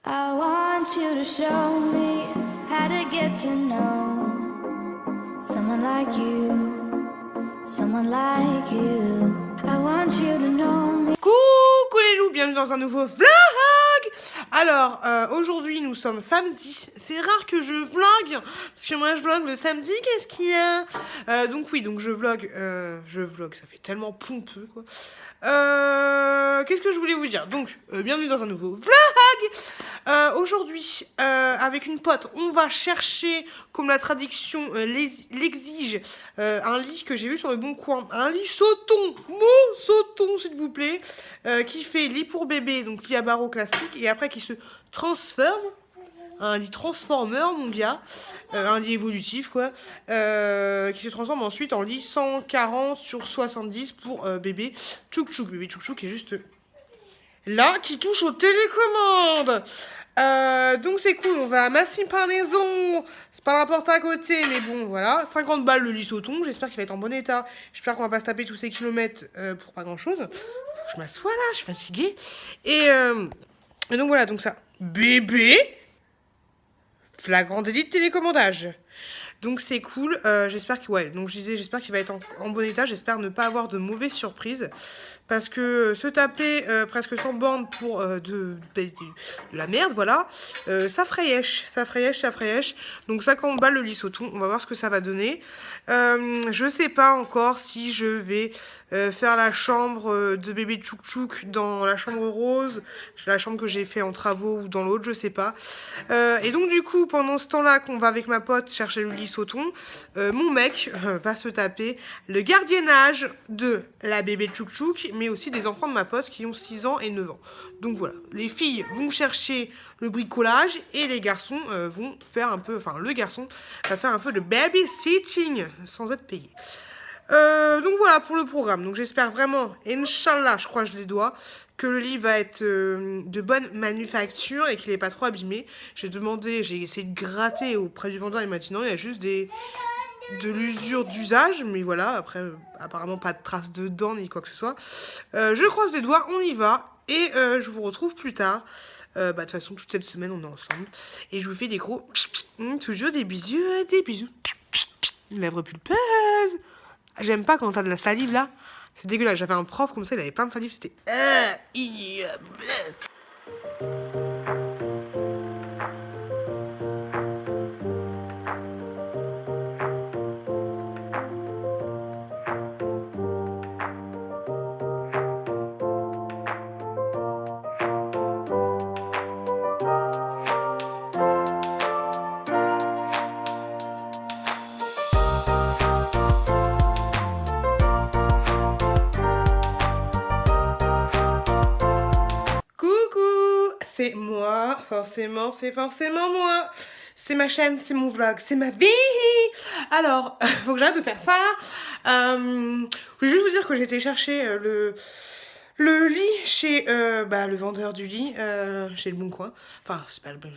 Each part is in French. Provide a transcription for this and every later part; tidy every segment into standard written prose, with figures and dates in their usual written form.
I want you to show me how to get to know someone like you, someone like you. I want you to know me. Coucou les loups, bienvenue dans un nouveau vlog. Alors, aujourd'hui nous sommes samedi. C'est rare que je vlog, parce que moi je vlog le samedi, qu'est-ce qu'il y a donc oui, donc je vlog, ça fait tellement pompeux quoi. Qu'est-ce que je voulais vous dire? Donc, bienvenue dans un nouveau vlog. Aujourd'hui, avec une pote, on va chercher, comme la traduction l'exige, un lit que j'ai vu sur le Bon Coin. Un lit sauton, sauton s'il vous plaît, qui fait lit pour bébé, donc lit à barreaux classique, et après qui se transforme. Un lit transformer, mon gars, un lit évolutif, quoi, qui se transforme ensuite en lit 140 sur 70 pour bébé Tchouk Tchouk. Bébé Tchouk Tchouk qui est juste là, qui touche aux télécommandes. Donc c'est cool, on va à Massy Parnaison, c'est pas n'importe à côté, mais bon, voilà, 50 balles le lit sauton, j'espère qu'il va être en bon état, j'espère qu'on va pas se taper tous ces kilomètres pour pas grand chose. Faut que je m'assoie là, je suis fatiguée. Et donc voilà, donc ça, bébé, flagrant délit de télécommandage. Donc c'est cool, j'espère que, ouais, donc je disais, j'espère qu'il va être en bon état, j'espère ne pas avoir de mauvaises surprises, parce que se taper presque 100 bornes pour de la merde, voilà, ça frayèche, donc 50 balles le lit sauton, on va voir ce que ça va donner. Je sais pas encore si je vais faire la chambre de bébé Tchouk Tchouk dans la chambre rose, la chambre que j'ai fait en travaux, ou dans l'autre, je sais pas. Et donc du coup, pendant ce temps-là qu'on va avec ma pote chercher le lit sauton, mon mec va se taper le gardiennage de la bébé Tchouk Tchouk, mais aussi des enfants de ma pote qui ont 6 ans et 9 ans. Donc voilà, les filles vont chercher le bricolage et les garçons vont faire un peu, enfin le garçon va faire un peu de babysitting sans être payé. Donc voilà pour le programme. Donc j'espère vraiment, Inch'Allah, je croise les doigts, que le lit va être de bonne manufacture et qu'il n'est pas trop abîmé. J'ai essayé de gratter auprès du vendeur, il m'a dit non, il y a juste de l'usure d'usage, mais voilà, après apparemment pas de traces de dents ni quoi que ce soit. Je croise les doigts, on y va, et je vous retrouve plus tard. De toute façon, toute cette semaine, on est ensemble. Et je vous fais des gros... toujours des bisous, des bisous. Une lèvre pulpeuse. J'aime pas quand t'as de la salive, là. C'est dégueulasse. J'avais un prof comme ça, il avait plein de salive, c'était... C'est moi, forcément, c'est forcément moi. C'est ma chaîne, c'est mon vlog, c'est ma vie. Alors, faut que j'arrête de faire ça. Je voulais juste vous dire que j'ai été chercher le lit chez le vendeur du lit, chez le Bon Coin. Enfin, c'est pas le bon,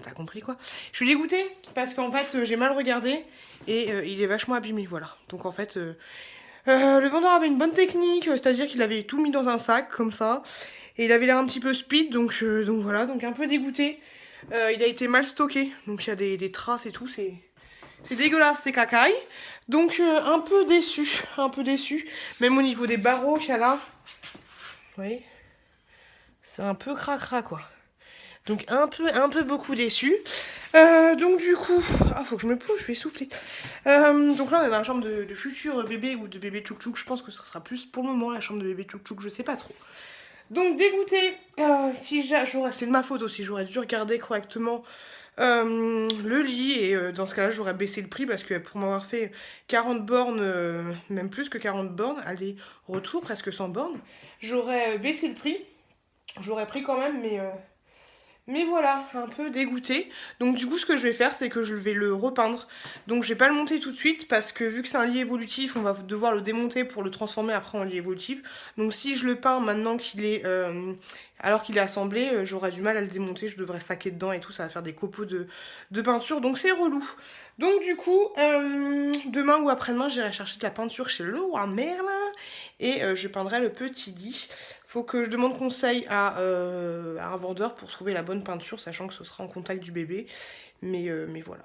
t'as compris quoi. Je suis dégoûtée parce qu'en fait, j'ai mal regardé et il est vachement abîmé, voilà. Donc en fait... le vendeur avait une bonne technique, c'est-à-dire qu'il avait tout mis dans un sac comme ça. Et il avait l'air un petit peu speed, donc voilà, donc un peu dégoûté. Il a été mal stocké, donc il y a des traces et tout, c'est dégueulasse, c'est cacaille. Donc un peu déçu, Même au niveau des barreaux qu'il y a là, vous voyez, c'est un peu cracra quoi. Donc un peu beaucoup déçu. Donc du coup, faut que je me pose, je vais souffler. Donc là on est dans la chambre de futur bébé ou de bébé Tchouk Tchouk. Je pense que ce sera plus pour le moment la chambre de bébé Tchouk Tchouk, je sais pas trop. Donc dégoûté, c'est de ma faute aussi, j'aurais dû regarder correctement le lit et dans ce cas-là j'aurais baissé le prix parce que pour m'avoir fait 40 bornes, même plus que 40 bornes, aller-retour, presque 100 bornes, j'aurais baissé le prix, j'aurais pris quand même mais voilà, un peu dégoûté. Donc du coup ce que je vais faire c'est que je vais le repeindre. Donc je vais pas le monter tout de suite parce que vu que c'est un lit évolutif, on va devoir le démonter pour le transformer après en lit évolutif. Donc si je le peins maintenant qu'il est... alors qu'il est assemblé, j'aurai du mal à le démonter, je devrais saquer dedans et tout, ça va faire des copeaux de peinture, donc c'est relou. Donc du coup, demain ou après-demain, j'irai chercher de la peinture chez Leroy Merlin et je peindrai le petit lit. Faut que je demande conseil à un vendeur pour trouver la bonne peinture, sachant que ce sera en contact du bébé. Mais voilà,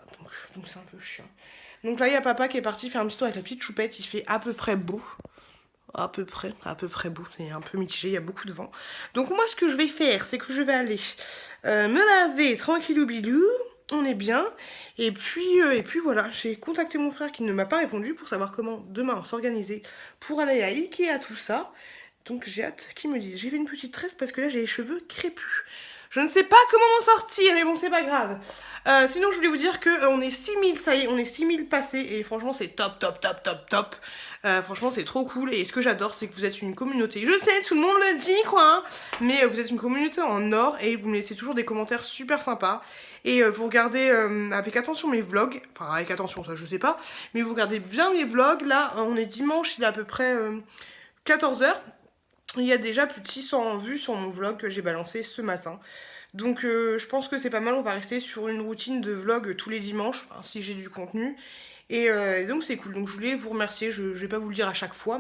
donc c'est un peu chiant. Donc là, il y a papa qui est parti faire un petit tour avec la petite choupette. Il fait à peu près beau. À peu près beau. C'est un peu mitigé, il y a beaucoup de vent. Donc moi, ce que je vais faire, c'est que je vais aller me laver tranquillou bilou. On est bien. Et puis voilà, j'ai contacté mon frère qui ne m'a pas répondu pour savoir comment demain on s'organiser pour aller à Ikea, tout ça. Donc j'ai hâte qu'il me dise. J'ai fait une petite tresse parce que là, j'ai les cheveux crépus. Je ne sais pas comment m'en sortir, mais bon, c'est pas grave. Sinon, je voulais vous dire qu'on est 6000, ça y est, on est 6000 passés. Et franchement, c'est top. Franchement, c'est trop cool. Et ce que j'adore, c'est que vous êtes une communauté. Je sais, tout le monde le dit, quoi. Hein, mais vous êtes une communauté en or. Et vous me laissez toujours des commentaires super sympas. Et vous regardez avec attention mes vlogs. Enfin, avec attention, ça, je sais pas. Mais vous regardez bien mes vlogs. Là, on est dimanche, il est à peu près 14 h. Il y a déjà plus de 600 vues sur mon vlog que j'ai balancé ce matin. Donc je pense que c'est pas mal, on va rester sur une routine de vlog tous les dimanches, enfin, si j'ai du contenu. Et donc c'est cool, donc je voulais vous remercier, je vais pas vous le dire à chaque fois,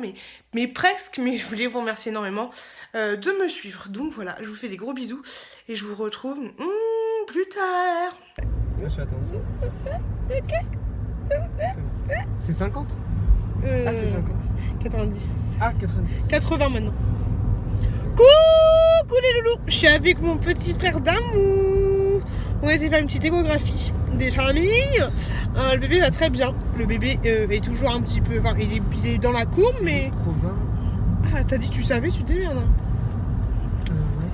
mais presque, mais je voulais vous remercier énormément de me suivre. Donc voilà, je vous fais des gros bisous et je vous retrouve plus tard. Je suis attentive. C'est 50 Ah, c'est 50. 90. Ah, 90. 80 maintenant. Coucou les loulous, je suis avec mon petit frère d'amour. On a été faire une petite échographie des familles. Le bébé va très bien. Le bébé est toujours un petit peu... Enfin, il est dans la courbe, mais... Provins. Ah, t'as dit que tu savais, tu te démerdes. Ouais.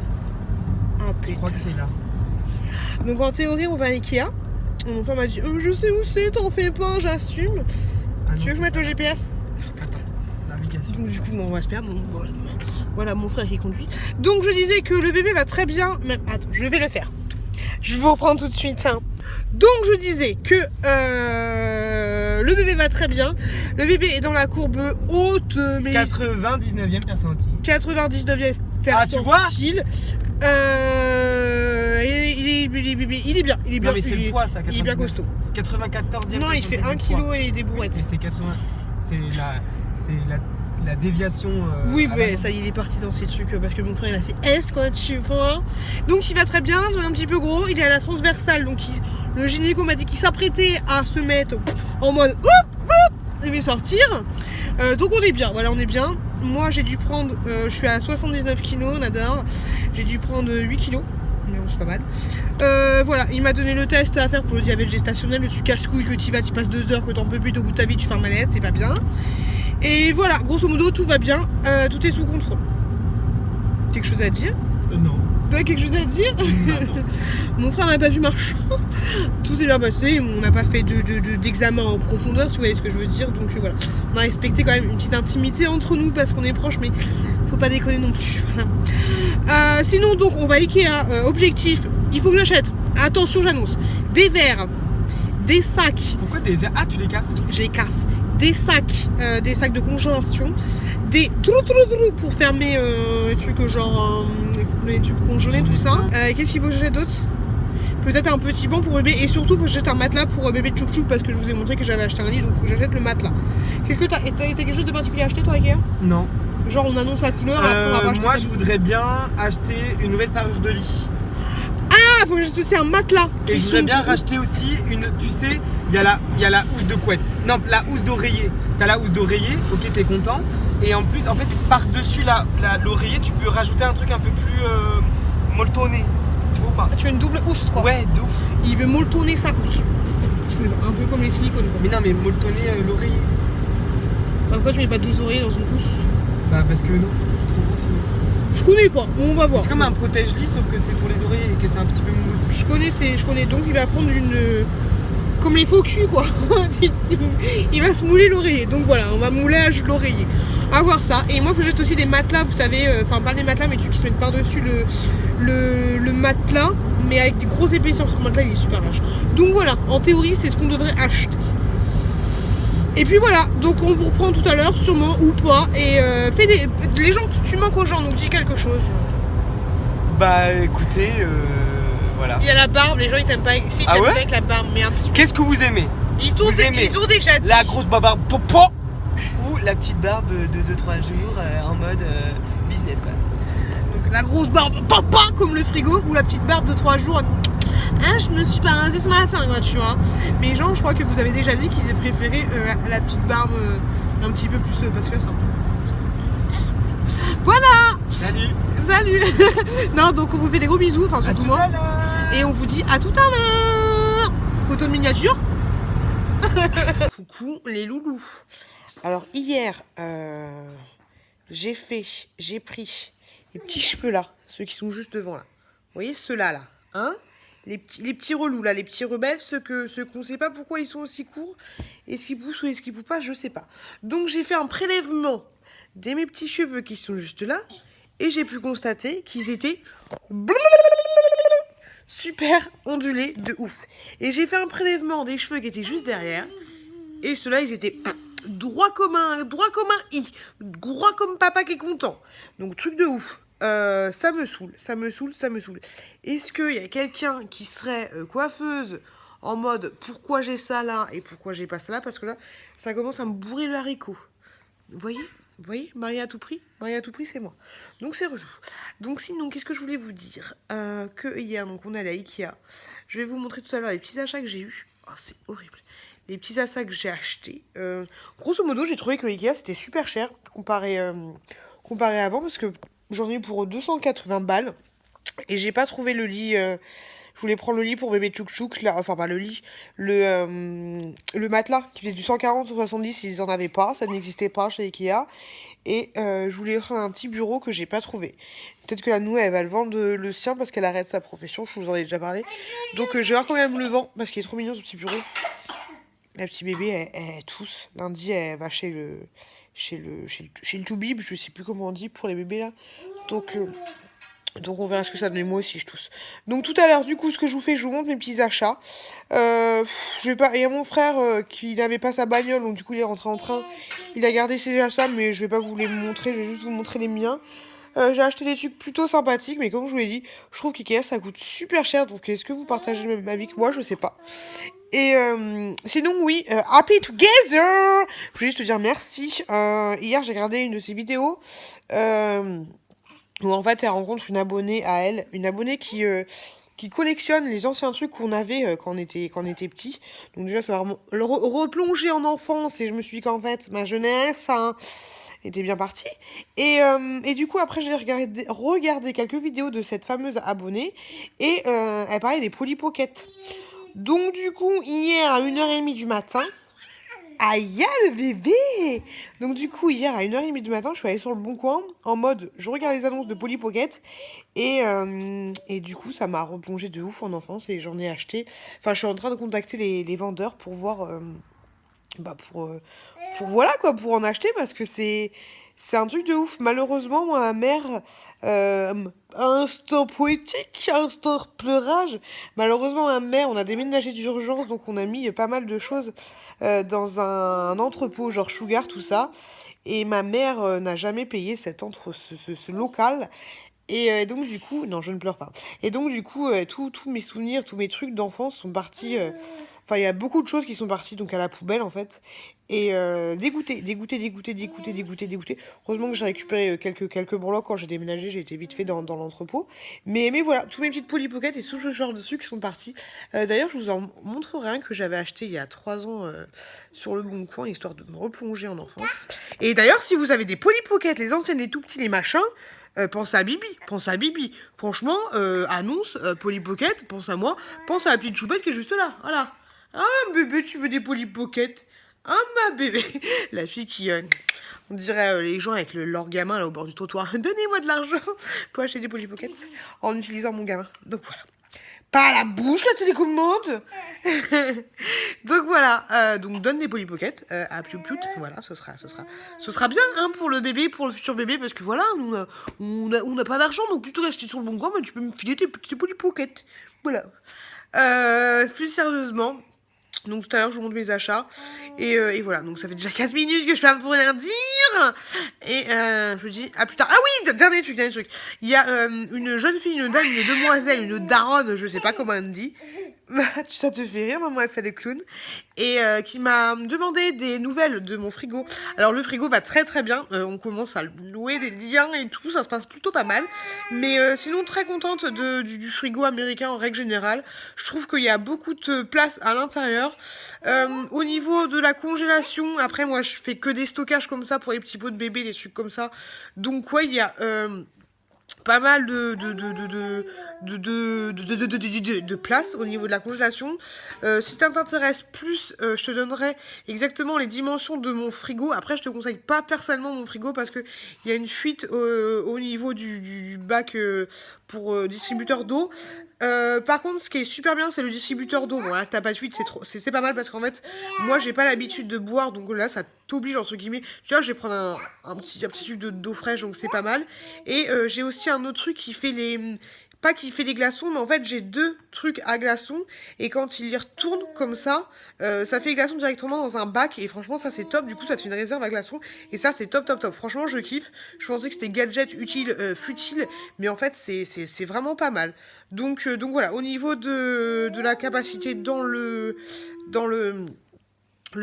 Ah, Je crois que c'est là. Donc en théorie, on va à Ikea. Mon frère m'a dit, je sais où c'est, t'en fais pas, j'assume. Ah, Tu veux que je mette le GPS? Attends, navigation. Donc du coup, on va se perdre. Donc, voilà mon frère qui conduit. Donc je disais que le bébé va très bien. Mais attends, je vais le faire. Je vous reprends tout de suite. Hein. Donc je disais que le bébé va très bien. Le bébé est dans la courbe haute. Mais 99e percentile. 99e Ah, tu vois percentile. Il est bien. Non, mais c'est le poids, ça. Il est bien costaud. 94e. Non, il fait 1 kg et des brouettes. Et c'est 80. C'est la déviation. Oui, mais ça y est, il est parti dans ces trucs parce que mon frère il a fait S quand tu vois. Donc il va très bien, un petit peu gros, il est à la transversale. Donc le gynéco m'a dit qu'il s'apprêtait à se mettre en mode il va sortir. Donc on est bien, voilà, on est bien. Moi j'ai dû prendre, je suis à 79 kg, on adore. J'ai dû prendre 8 kg. Mais bon, c'est pas mal. Voilà, il m'a donné le test à faire pour le diabète gestationnel. Le truc casse-couille que tu vas, tu passes 2 heures, que t'en peux plus, au bout de ta vie, tu fais un malaise, c'est pas bien. Et voilà, grosso modo, tout va bien, tout est sous contrôle. Quelque chose à dire? Non. Tu as quelque chose à dire? Non. Mon frère n'a pas vu marche. Tout s'est bien passé, on n'a pas fait d'examen en profondeur, si vous voyez ce que je veux dire. Donc voilà, on a respecté quand même une petite intimité entre nous parce qu'on est proches, mais faut pas déconner non plus. Voilà. Sinon, donc, on va Ikea. Objectif, il faut que j'achète, attention, j'annonce, des verres, des sacs. Pourquoi des verres? Ah, tu les casses? Je les casse. Des sacs de congélation, des pour fermer les trucs genre les trucs congelés, tout ça. Qu'est-ce qu'il faut que j'achète d'autre? Peut-être un petit banc pour bébé et surtout il faut que j'achète un matelas pour bébé Tchouk Tchouk parce que je vous ai montré que j'avais acheté un lit, donc il faut que j'achète le matelas. Qu'est-ce que t'as quelque chose de particulier à acheter toi, Ikea? Non. Genre on annonce la couleur, après on va pas acheter moi ça. je voudrais bien acheter une nouvelle parure de lit. Ah, faut que j'achète aussi un matelas. Et je voudrais bien racheter aussi une, tu sais, il y a la housse de couette. Non, la housse d'oreiller. T'as la housse d'oreiller, ok, t'es content. Et en plus, en fait, par-dessus l'oreiller, tu peux rajouter un truc un peu plus molletonné. Tu vois ou pas? Tu veux une double housse quoi? Ouais, de ouf. Il veut molletonner sa housse. Un peu comme les silicones quoi. Mais non, mais molletonner l'oreiller. Pourquoi tu mets pas 2 oreillers dans une housse? Bah parce que non, c'est trop gros sinon. Je connais pas, on va voir. C'est comme un protège-lit sauf que c'est pour les oreillers et que c'est un petit peu moumoute. Je connais, donc il va prendre une... comme les faux culs quoi. Il va se mouler l'oreiller, donc voilà, on va mouler l'oreiller. À voir ça, et moi il faut que j'achète aussi des matelas, vous savez, enfin pas des matelas mais des trucs qui se mettent par-dessus le matelas, mais avec des grosses épaisseurs, parce que le matelas il est super large. Donc voilà, en théorie c'est ce qu'on devrait acheter. Et puis voilà, donc on vous reprend tout à l'heure, sûrement ou pas. Et les gens, tu manques aux gens, donc dis quelque chose. Bah écoutez, voilà. Il y a la barbe, les gens ils t'aiment pas. Si, ils t'aiment bien avec la barbe, mais un petit peu. Qu'est-ce que vous aimez? Ils ont déjà dit. La grosse barbe popo ou la petite barbe de 2-3 jours en mode business quoi. La grosse barbe papa comme le frigo ou la petite barbe de 3 jours. Hein, je me suis pas rasée ce matin, quoi, tu vois. Mais genre, je crois que vous avez déjà dit qu'ils aient préféré la petite barbe un petit peu plus parce que là, c'est un peu... Voilà. Salut. Non, donc on vous fait des gros bisous, enfin surtout moi. Et on vous dit à tout à l'heure. Photo de miniature. Coucou les loulous. Alors hier, j'ai pris les petits cheveux là, ceux qui sont juste devant là. Vous voyez ceux-là là, hein? Les petits relous là, les petits rebelles, ceux qu'on sait pas pourquoi ils sont aussi courts. Est-ce qu'ils poussent ou est-ce qu'ils poussent pas, je sais pas. Donc j'ai fait un prélèvement de mes petits cheveux qui sont juste là. Et j'ai pu constater qu'ils étaient super ondulés de ouf. Et j'ai fait un prélèvement des cheveux qui étaient juste derrière. Et ceux-là, ils étaient droit comme un i. Droit comme papa qui est content. Donc truc de ouf. Ça me saoule. Est-ce qu'il y a quelqu'un qui serait coiffeuse en mode pourquoi j'ai ça là et pourquoi j'ai pas ça là? Parce que là, ça commence à me bourrer le haricot. Vous voyez, Marie à tout prix, c'est moi. Donc c'est rejou. Donc sinon, qu'est-ce que je voulais vous dire? Que hier, donc on est allé à Ikea. Je vais vous montrer tout à l'heure les petits achats que j'ai eus. Oh, c'est horrible. Les petits achats que j'ai achetés. Grosso modo, j'ai trouvé que Ikea c'était super cher comparé à avant parce que j'en ai eu pour 280 balles et j'ai pas trouvé le lit. Je voulais prendre le lit pour bébé Tchouk Tchouk, là, enfin pas le lit, le matelas qui faisait du 140 ou 70, ils en avaient pas, ça n'existait pas chez Ikea. Et je voulais prendre un petit bureau que j'ai pas trouvé. Peut-être que la nounou elle va le vendre le sien parce qu'elle arrête sa profession, je vous en ai déjà parlé. Donc je vais voir quand même le vend parce qu'il est trop mignon ce petit bureau. La petite bébé elle tousse. Lundi elle va chez le Toubib, je sais plus comment on dit pour les bébés là. Donc on verra ce que ça donne, moi aussi je tousse. Donc tout à l'heure, du coup, ce que je vous fais, je vous montre mes petits achats. Je vais pas... Il y a mon frère qui n'avait pas sa bagnole, donc du coup il est rentré en train. Il a gardé ses achats, mais je vais pas vous les montrer, je vais juste vous montrer les miens. J'ai acheté des trucs plutôt sympathiques, mais comme je vous l'ai dit, je trouve qu'Ikea ça coûte super cher, donc est-ce que vous partagez le même avis que moi? Je sais pas. Et sinon oui, Happy Together. Je voulais juste te dire merci. Hier j'ai regardé une de ses vidéos. Où en fait elle rencontre une abonnée à elle, une abonnée qui collectionne les anciens trucs qu'on avait quand on était petit. Donc déjà ça va vraiment replonger en enfance et je me suis dit qu'en fait ma jeunesse était bien partie. Et du coup après j'ai regardé quelques vidéos de cette fameuse abonnée et elle parlait des Polly Pocket. Donc du coup hier à 1h30 du matin, aïe, le bébé! Donc du coup, hier, à 1h30 du matin, je suis allée sur le Bon Coin, en mode, je regarde les annonces de Polly Pocket, et du coup, ça m'a replongé de ouf en enfance, et j'en ai acheté. Enfin, je suis en train de contacter les vendeurs pour voir, pour voilà, quoi, pour en acheter, parce que c'est un truc de ouf. Malheureusement, moi, ma mère, instant poétique, instant pleurage. Malheureusement, ma mère, on a déménagé d'urgence, donc on a mis pas mal de choses dans un entrepôt, genre Sugar, tout ça. Et ma mère n'a jamais payé ce local. Et donc du coup, non, je ne pleure pas. Et donc du coup, tous mes souvenirs, tous mes trucs d'enfance sont partis. Enfin, il y a beaucoup de choses qui sont parties donc à la poubelle en fait. Et dégoûté. Heureusement que j'ai récupéré quelques breloques quand j'ai déménagé, j'ai été vite fait dans l'entrepôt. Mais voilà, tous mes petites Polly Pocket et tout ce genre de trucs qui sont partis. D'ailleurs, je vous en montrerai un que j'avais acheté il y a 3 ans sur le Bon Coin, histoire de me replonger en enfance. Et d'ailleurs, si vous avez des Polly Pocket, les anciennes, les tout petits, les machins, pense à Bibi. Franchement, annonce Polly Pocket, pense à moi, pense à la petite choupette qui est juste là. Voilà. Ah, bébé, tu veux des Polly Pocket? Ah, ma bébé. La fille qui, on dirait les gens avec leur gamin là au bord du trottoir. Donnez-moi de l'argent pour acheter des Polly Pocket en utilisant mon gamin. Donc voilà. Pas à la bouche la télécommande. Donc voilà, donc donne des Polly Pocket à Piu Piu, voilà, ce sera bien hein, pour le bébé, pour le futur bébé, parce que voilà, on n'a pas d'argent, donc plutôt acheter sur le Bon Coin, mais tu peux me filer tes petits Polly Pocket. Voilà. Plus sérieusement, donc tout à l'heure je vous montre mes achats et voilà, donc ça fait déjà 15 minutes que je parle pour rien dire et je vous dis à plus tard. Ah oui, dernier truc, il y a une jeune fille, une dame, une demoiselle, une daronne, je sais pas comment on dit, Ça te fait rire, maman elle fait le clown. Et qui m'a demandé des nouvelles de mon frigo. Alors le frigo va très très bien, on commence à louer des liens et tout, ça se passe plutôt pas mal. Mais sinon très contente du frigo américain en règle générale. Je trouve qu'il y a beaucoup de place à l'intérieur. Au niveau de la congélation, après moi je fais que des stockages comme ça pour les petits pots de bébé, des trucs comme ça. Donc ouais, il y a... pas mal de place au niveau de la congélation. Si ça t'intéresse plus, je te donnerai exactement les dimensions de mon frigo. Après, je te conseille pas personnellement mon frigo parce que il y a une fuite au niveau du bac pour distributeur d'eau. Par contre, ce qui est super bien, c'est le distributeur d'eau. Bon, là, si t'as pas de fuite, c'est pas mal parce qu'en fait, moi, j'ai pas l'habitude de boire, donc là, ça t'oblige, entre guillemets. Tu vois, je vais prendre un petit sucre d'eau fraîche, donc c'est pas mal. Et j'ai aussi un autre truc qui fait pas qui fait les glaçons, mais en fait, j'ai 2 trucs à glaçons. Et quand il les retourne comme ça fait les glaçons directement dans un bac. Et franchement, ça, c'est top. Du coup, ça te fait une réserve à glaçons. Et ça, c'est top, top, top. Franchement, je kiffe. Je pensais que c'était gadget futile. Mais en fait, c'est vraiment pas mal. Donc voilà, au niveau de la capacité dans le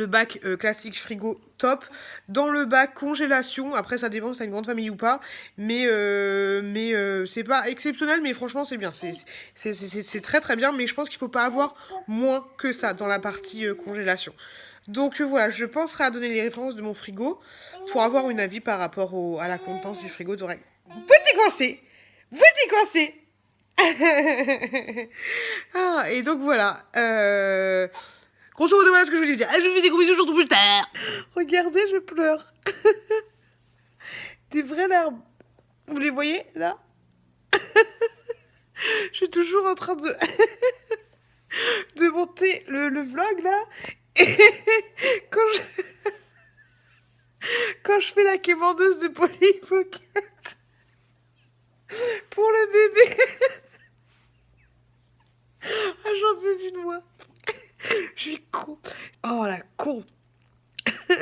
bac classique frigo, top. Dans le bac congélation, après ça dépend si t'as une grande famille ou pas, mais c'est pas exceptionnel, mais franchement c'est bien, c'est très très bien, mais je pense qu'il faut pas avoir moins que ça dans la partie congélation. Donc voilà, je penserai à donner les références de mon frigo pour avoir une avis par rapport à la contenance du frigo d'oreille. Petit coincé. Ah, et donc voilà. Grosso modo, voilà ce que je voulais dire. Je vous fais des gros bisous, je vous retrouve plus tard. Regardez, je pleure. Des vraies larmes. Vous les voyez, là? Je suis toujours en train de monter le vlog, là. Et quand je fais la quémandeuse de Polly Pocket pour le bébé. Ah, j'en peux plus de moi. Je suis con. Oh la con. Oh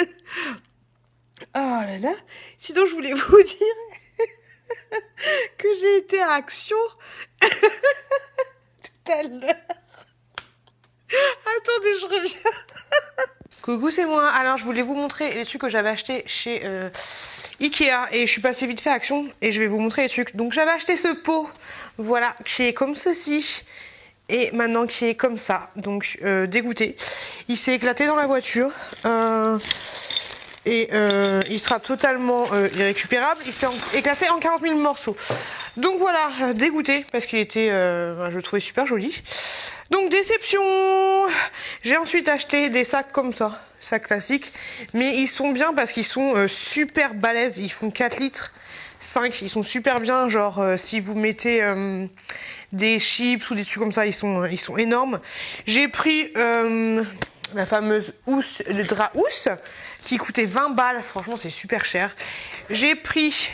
là là. Sinon, je voulais vous dire que j'ai été à Action tout à l'heure. Attendez, je reviens. Coucou, c'est moi. Alors, je voulais vous montrer les trucs que j'avais achetés chez Ikea. Et je suis passée vite fait à Action et je vais vous montrer les trucs. Donc, j'avais acheté ce pot. Voilà, qui est comme ceci. Et maintenant qui est comme ça, donc dégoûté. Il s'est éclaté dans la voiture et il sera totalement irrécupérable. Il s'est éclaté en 40 000 morceaux. Donc voilà, dégoûté parce qu'il était, je le trouvais super joli. Donc déception. J'ai ensuite acheté des sacs comme ça, sacs classiques, mais ils sont bien parce qu'ils sont super balèzes. Ils font 4 litres. 5, ils sont super bien, genre si vous mettez des chips ou des trucs comme ça, ils sont énormes. J'ai pris la fameuse housse, le drap housse, qui coûtait 20 balles, franchement c'est super cher. J'ai pris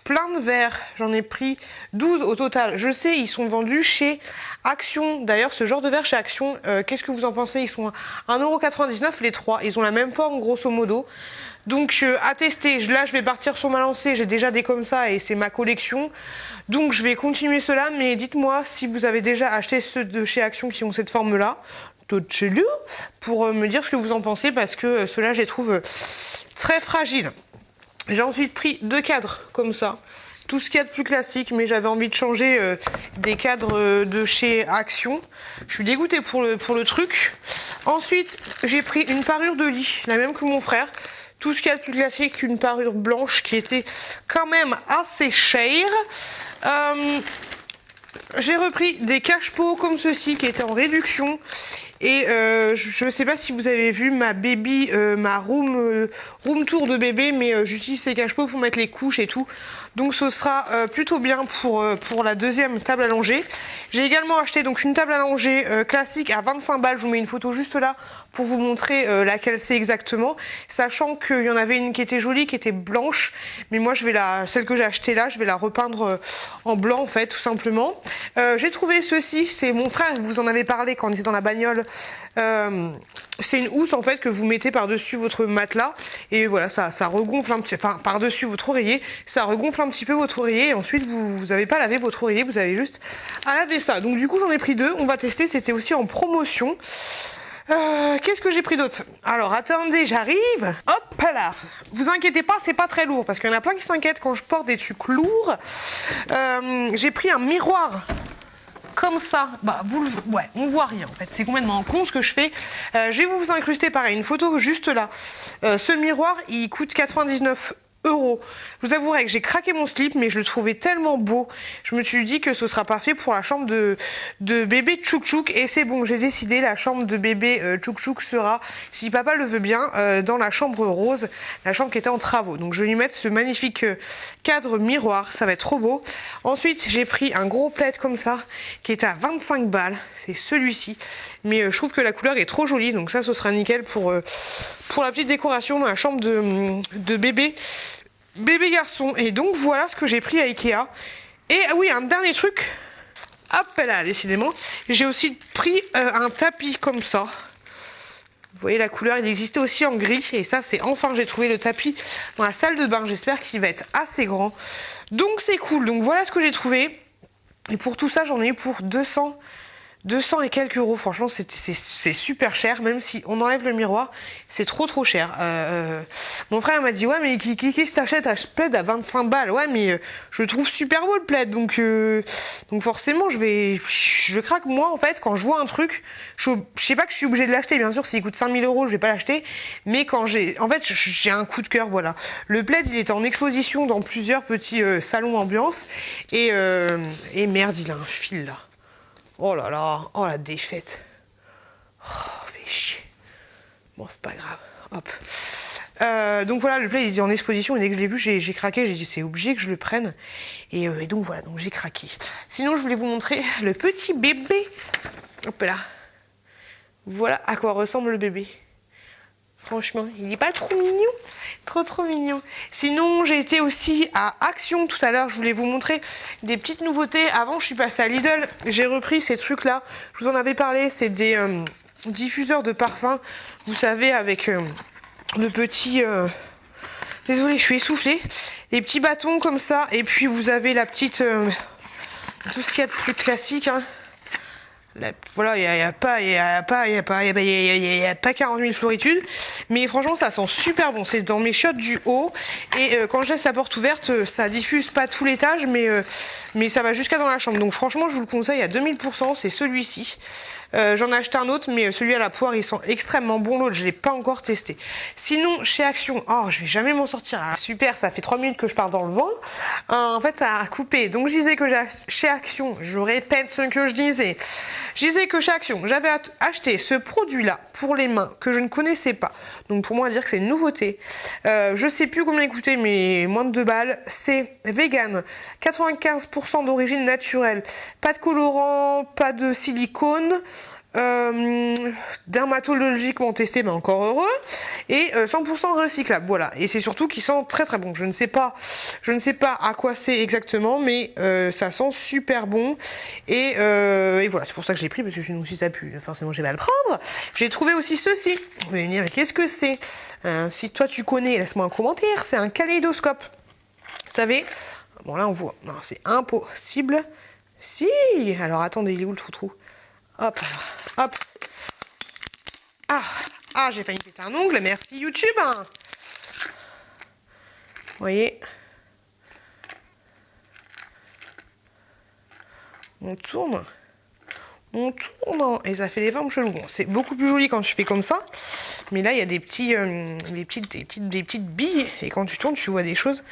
plein de verres, j'en ai pris 12 au total. Je sais, ils sont vendus chez Action. D'ailleurs, ce genre de verre chez Action, qu'est-ce que vous en pensez? Ils sont à 1,99 € les 3, ils ont la même forme grosso modo. Donc à tester, là je vais partir sur ma lancée, j'ai déjà des comme ça et c'est ma collection. Donc je vais continuer cela, mais dites-moi si vous avez déjà acheté ceux de chez Action qui ont cette forme-là, touchez-le, pour me dire ce que vous en pensez, parce que ceux-là je les trouve très fragiles. J'ai ensuite pris 2 cadres comme ça, tout ce qu'il y a de plus classique, mais j'avais envie de changer des cadres de chez Action. Je suis dégoûtée pour le truc. Ensuite, j'ai pris une parure de lit, la même que mon frère. Tout ce qu'il y a de plus classique, une parure blanche qui était quand même assez chère. J'ai repris des cache-pots comme ceci qui étaient en réduction. Et je ne sais pas si vous avez vu ma room tour de bébé, mais j'utilise ces cache-pots pour mettre les couches et tout. Donc ce sera plutôt bien pour la deuxième table allongée. J'ai également acheté donc une table allongée classique à 25 balles. Je vous mets une photo juste là pour vous montrer laquelle c'est exactement. Sachant qu'il y en avait une qui était jolie, qui était blanche. Mais moi, celle que j'ai achetée là, je vais la repeindre en blanc en fait, tout simplement. J'ai trouvé ceci. C'est mon frère, vous en avez parlé quand on était dans la bagnole C'est une housse en fait que vous mettez par-dessus votre matelas et voilà, ça regonfle un petit, enfin par-dessus votre oreiller, ça regonfle un petit peu votre oreiller et ensuite vous n'avez pas lavé votre oreiller, vous avez juste à laver ça. Donc du coup j'en ai pris 2, on va tester, c'était aussi en promotion. Qu'est-ce que j'ai pris d'autre? Alors attendez, j'arrive. Hop là. Vous inquiétez pas, c'est pas très lourd parce qu'il y en a plein qui s'inquiètent quand je porte des trucs lourds. J'ai pris un miroir. Comme ça, bah ouais, on voit rien en fait, c'est complètement con ce que je fais. Je vais vous incruster pareil, une photo juste là. Ce miroir, il coûte 99 €. Je vous avouerai que j'ai craqué mon slip, mais je le trouvais tellement beau. Je me suis dit que ce sera parfait pour la chambre de bébé Tchouk Tchouk. Et c'est bon, j'ai décidé, la chambre de bébé Tchouk Tchouk sera, si papa le veut bien, dans la chambre rose, la chambre qui était en travaux. Donc je vais lui mettre ce magnifique cadre miroir, ça va être trop beau. Ensuite, j'ai pris un gros plaid comme ça, qui était à 25 balles. C'est celui-ci. Mais je trouve que la couleur est trop jolie, donc ça, ce sera nickel pour la petite décoration dans la chambre de bébé garçon. Et donc voilà ce que j'ai pris à Ikea. Et ah oui, un dernier truc. Hop là, décidément. J'ai aussi pris un tapis comme ça. Vous voyez la couleur, il existait aussi en gris. Et ça, c'est enfin, j'ai trouvé le tapis dans la salle de bain. J'espère qu'il va être assez grand. Donc c'est cool. Donc voilà ce que j'ai trouvé. Et pour tout ça, j'en ai eu pour 200 et quelques euros. Franchement, c'est super cher. Même si on enlève le miroir, c'est trop cher. Mon frère m'a dit, ouais, mais qui t'achète un plaid à 25 balles? Ouais, mais je le trouve super beau le plaid. Donc forcément, je craque. Moi, en fait, quand je vois un truc, je sais pas que je suis obligée de l'acheter. Bien sûr, s'il coûte 5000 €, je vais pas l'acheter. Mais quand j'ai un coup de cœur, voilà. Le plaid, il était en exposition dans plusieurs petits salons ambiance. Et merde, il a un fil là. Oh là là, oh la défaite. Oh, fait chier. Bon, c'est pas grave. Hop. Donc voilà, le plaid il est en exposition et dès que je l'ai vu, j'ai craqué. J'ai dit c'est obligé que je le prenne. Et donc voilà, donc j'ai craqué. Sinon, je voulais vous montrer le petit bébé. Hop là. Voilà à quoi ressemble le bébé. Franchement, il n'est pas trop mignon. Trop mignon. Sinon, j'ai été aussi à Action tout à l'heure. Je voulais vous montrer des petites nouveautés. Avant, je suis passée à Lidl. J'ai repris ces trucs-là. Je vous en avais parlé. C'est des diffuseurs de parfum. Vous savez, avec le petit... Désolée, je suis essoufflée. Les petits bâtons comme ça. Et puis, vous avez la petite... tout ce qu'il y a de plus classique, hein. Voilà, il n'y a pas 40 000 floritudes, mais franchement ça sent super bon. C'est dans mes chiottes du haut et quand je laisse la porte ouverte, ça diffuse pas tout l'étage, mais ça va jusqu'à dans la chambre. Donc franchement, je vous le conseille à 2000%, c'est celui-ci. J'en ai acheté un autre, mais celui à la poire, il sent extrêmement bon. L'autre, je l'ai pas encore testé. Sinon, chez Action, oh, je vais jamais m'en sortir. Ah, super, ça fait 3 minutes que je pars dans le vent. En fait, ça a coupé. Donc, je disais que chez Action, je répète ce que je disais. Je disais que chez Action, j'avais acheté ce produit-là pour les mains que je ne connaissais pas. Donc, pour moi, dire que c'est une nouveauté. Je sais plus combien il coûtait, mais moins de 2 balles. C'est vegan, 95% d'origine naturelle. Pas de colorant, pas de silicone. Dermatologiquement testé, mais encore heureux, et 100% recyclable, voilà. Et c'est surtout qu'il sent très bon. Je ne sais pas à quoi c'est exactement, mais ça sent super bon. Et voilà, c'est pour ça que je l'ai pris, parce que sinon si ça pue, forcément je vais le prendre. J'ai trouvé aussi ceci. Vous allez me dire, qu'est-ce que c'est? Si toi tu connais, laisse-moi un commentaire. C'est un kaléidoscope. Vous savez, bon là on voit, non, c'est impossible. Si, alors attendez, il est où le trou? Hop, hop. Ah, j'ai failli péter un ongle, merci YouTube. Vous voyez, on tourne, et ça fait des formes cheloues. Bon, c'est beaucoup plus joli quand je fais comme ça, mais là il y a des petites billes, et quand tu tournes, tu vois des choses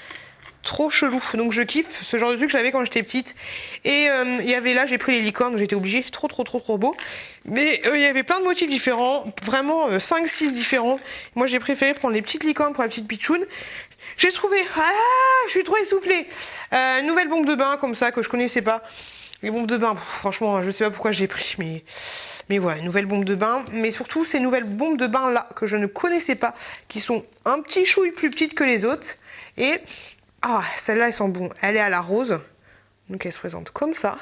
trop chelou. Donc je kiffe ce genre de truc, j'avais quand j'étais petite. Et il y avait là, j'ai pris les licornes, j'étais obligée, trop beau. Mais il y avait plein de motifs différents, vraiment 5-6 différents. Moi j'ai préféré prendre les petites licornes pour la petite pitchoune. J'ai trouvé, je suis trop essoufflée. Nouvelle bombe de bain comme ça que je connaissais pas. Les bombes de bain, franchement, je sais pas pourquoi j'ai pris, mais voilà, une nouvelle bombe de bain. Mais surtout, ces nouvelles bombes de bain là que je ne connaissais pas, qui sont un petit chouille plus petites que les autres. Et celle-là, elles sont bonnes. Elle est à la rose. Donc, elle se présente comme ça.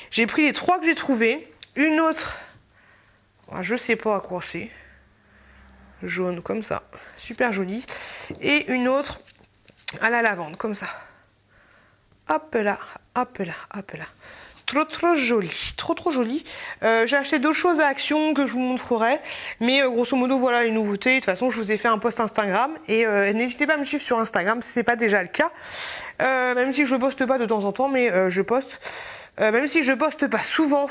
J'ai pris les 3 que j'ai trouvées. Une autre Je sais pas à quoi c'est. Jaune comme ça, super joli. Et une autre à la lavande comme ça. Hop là, hop là, hop là. Trop joli, trop joli. J'ai acheté d'autres choses à Action que je vous montrerai. Mais grosso modo, voilà les nouveautés. De toute façon, je vous ai fait un post Instagram. Et n'hésitez pas à me suivre sur Instagram si ce n'est pas déjà le cas. Même si je ne poste pas de temps en temps, mais je poste. Même si je poste pas souvent,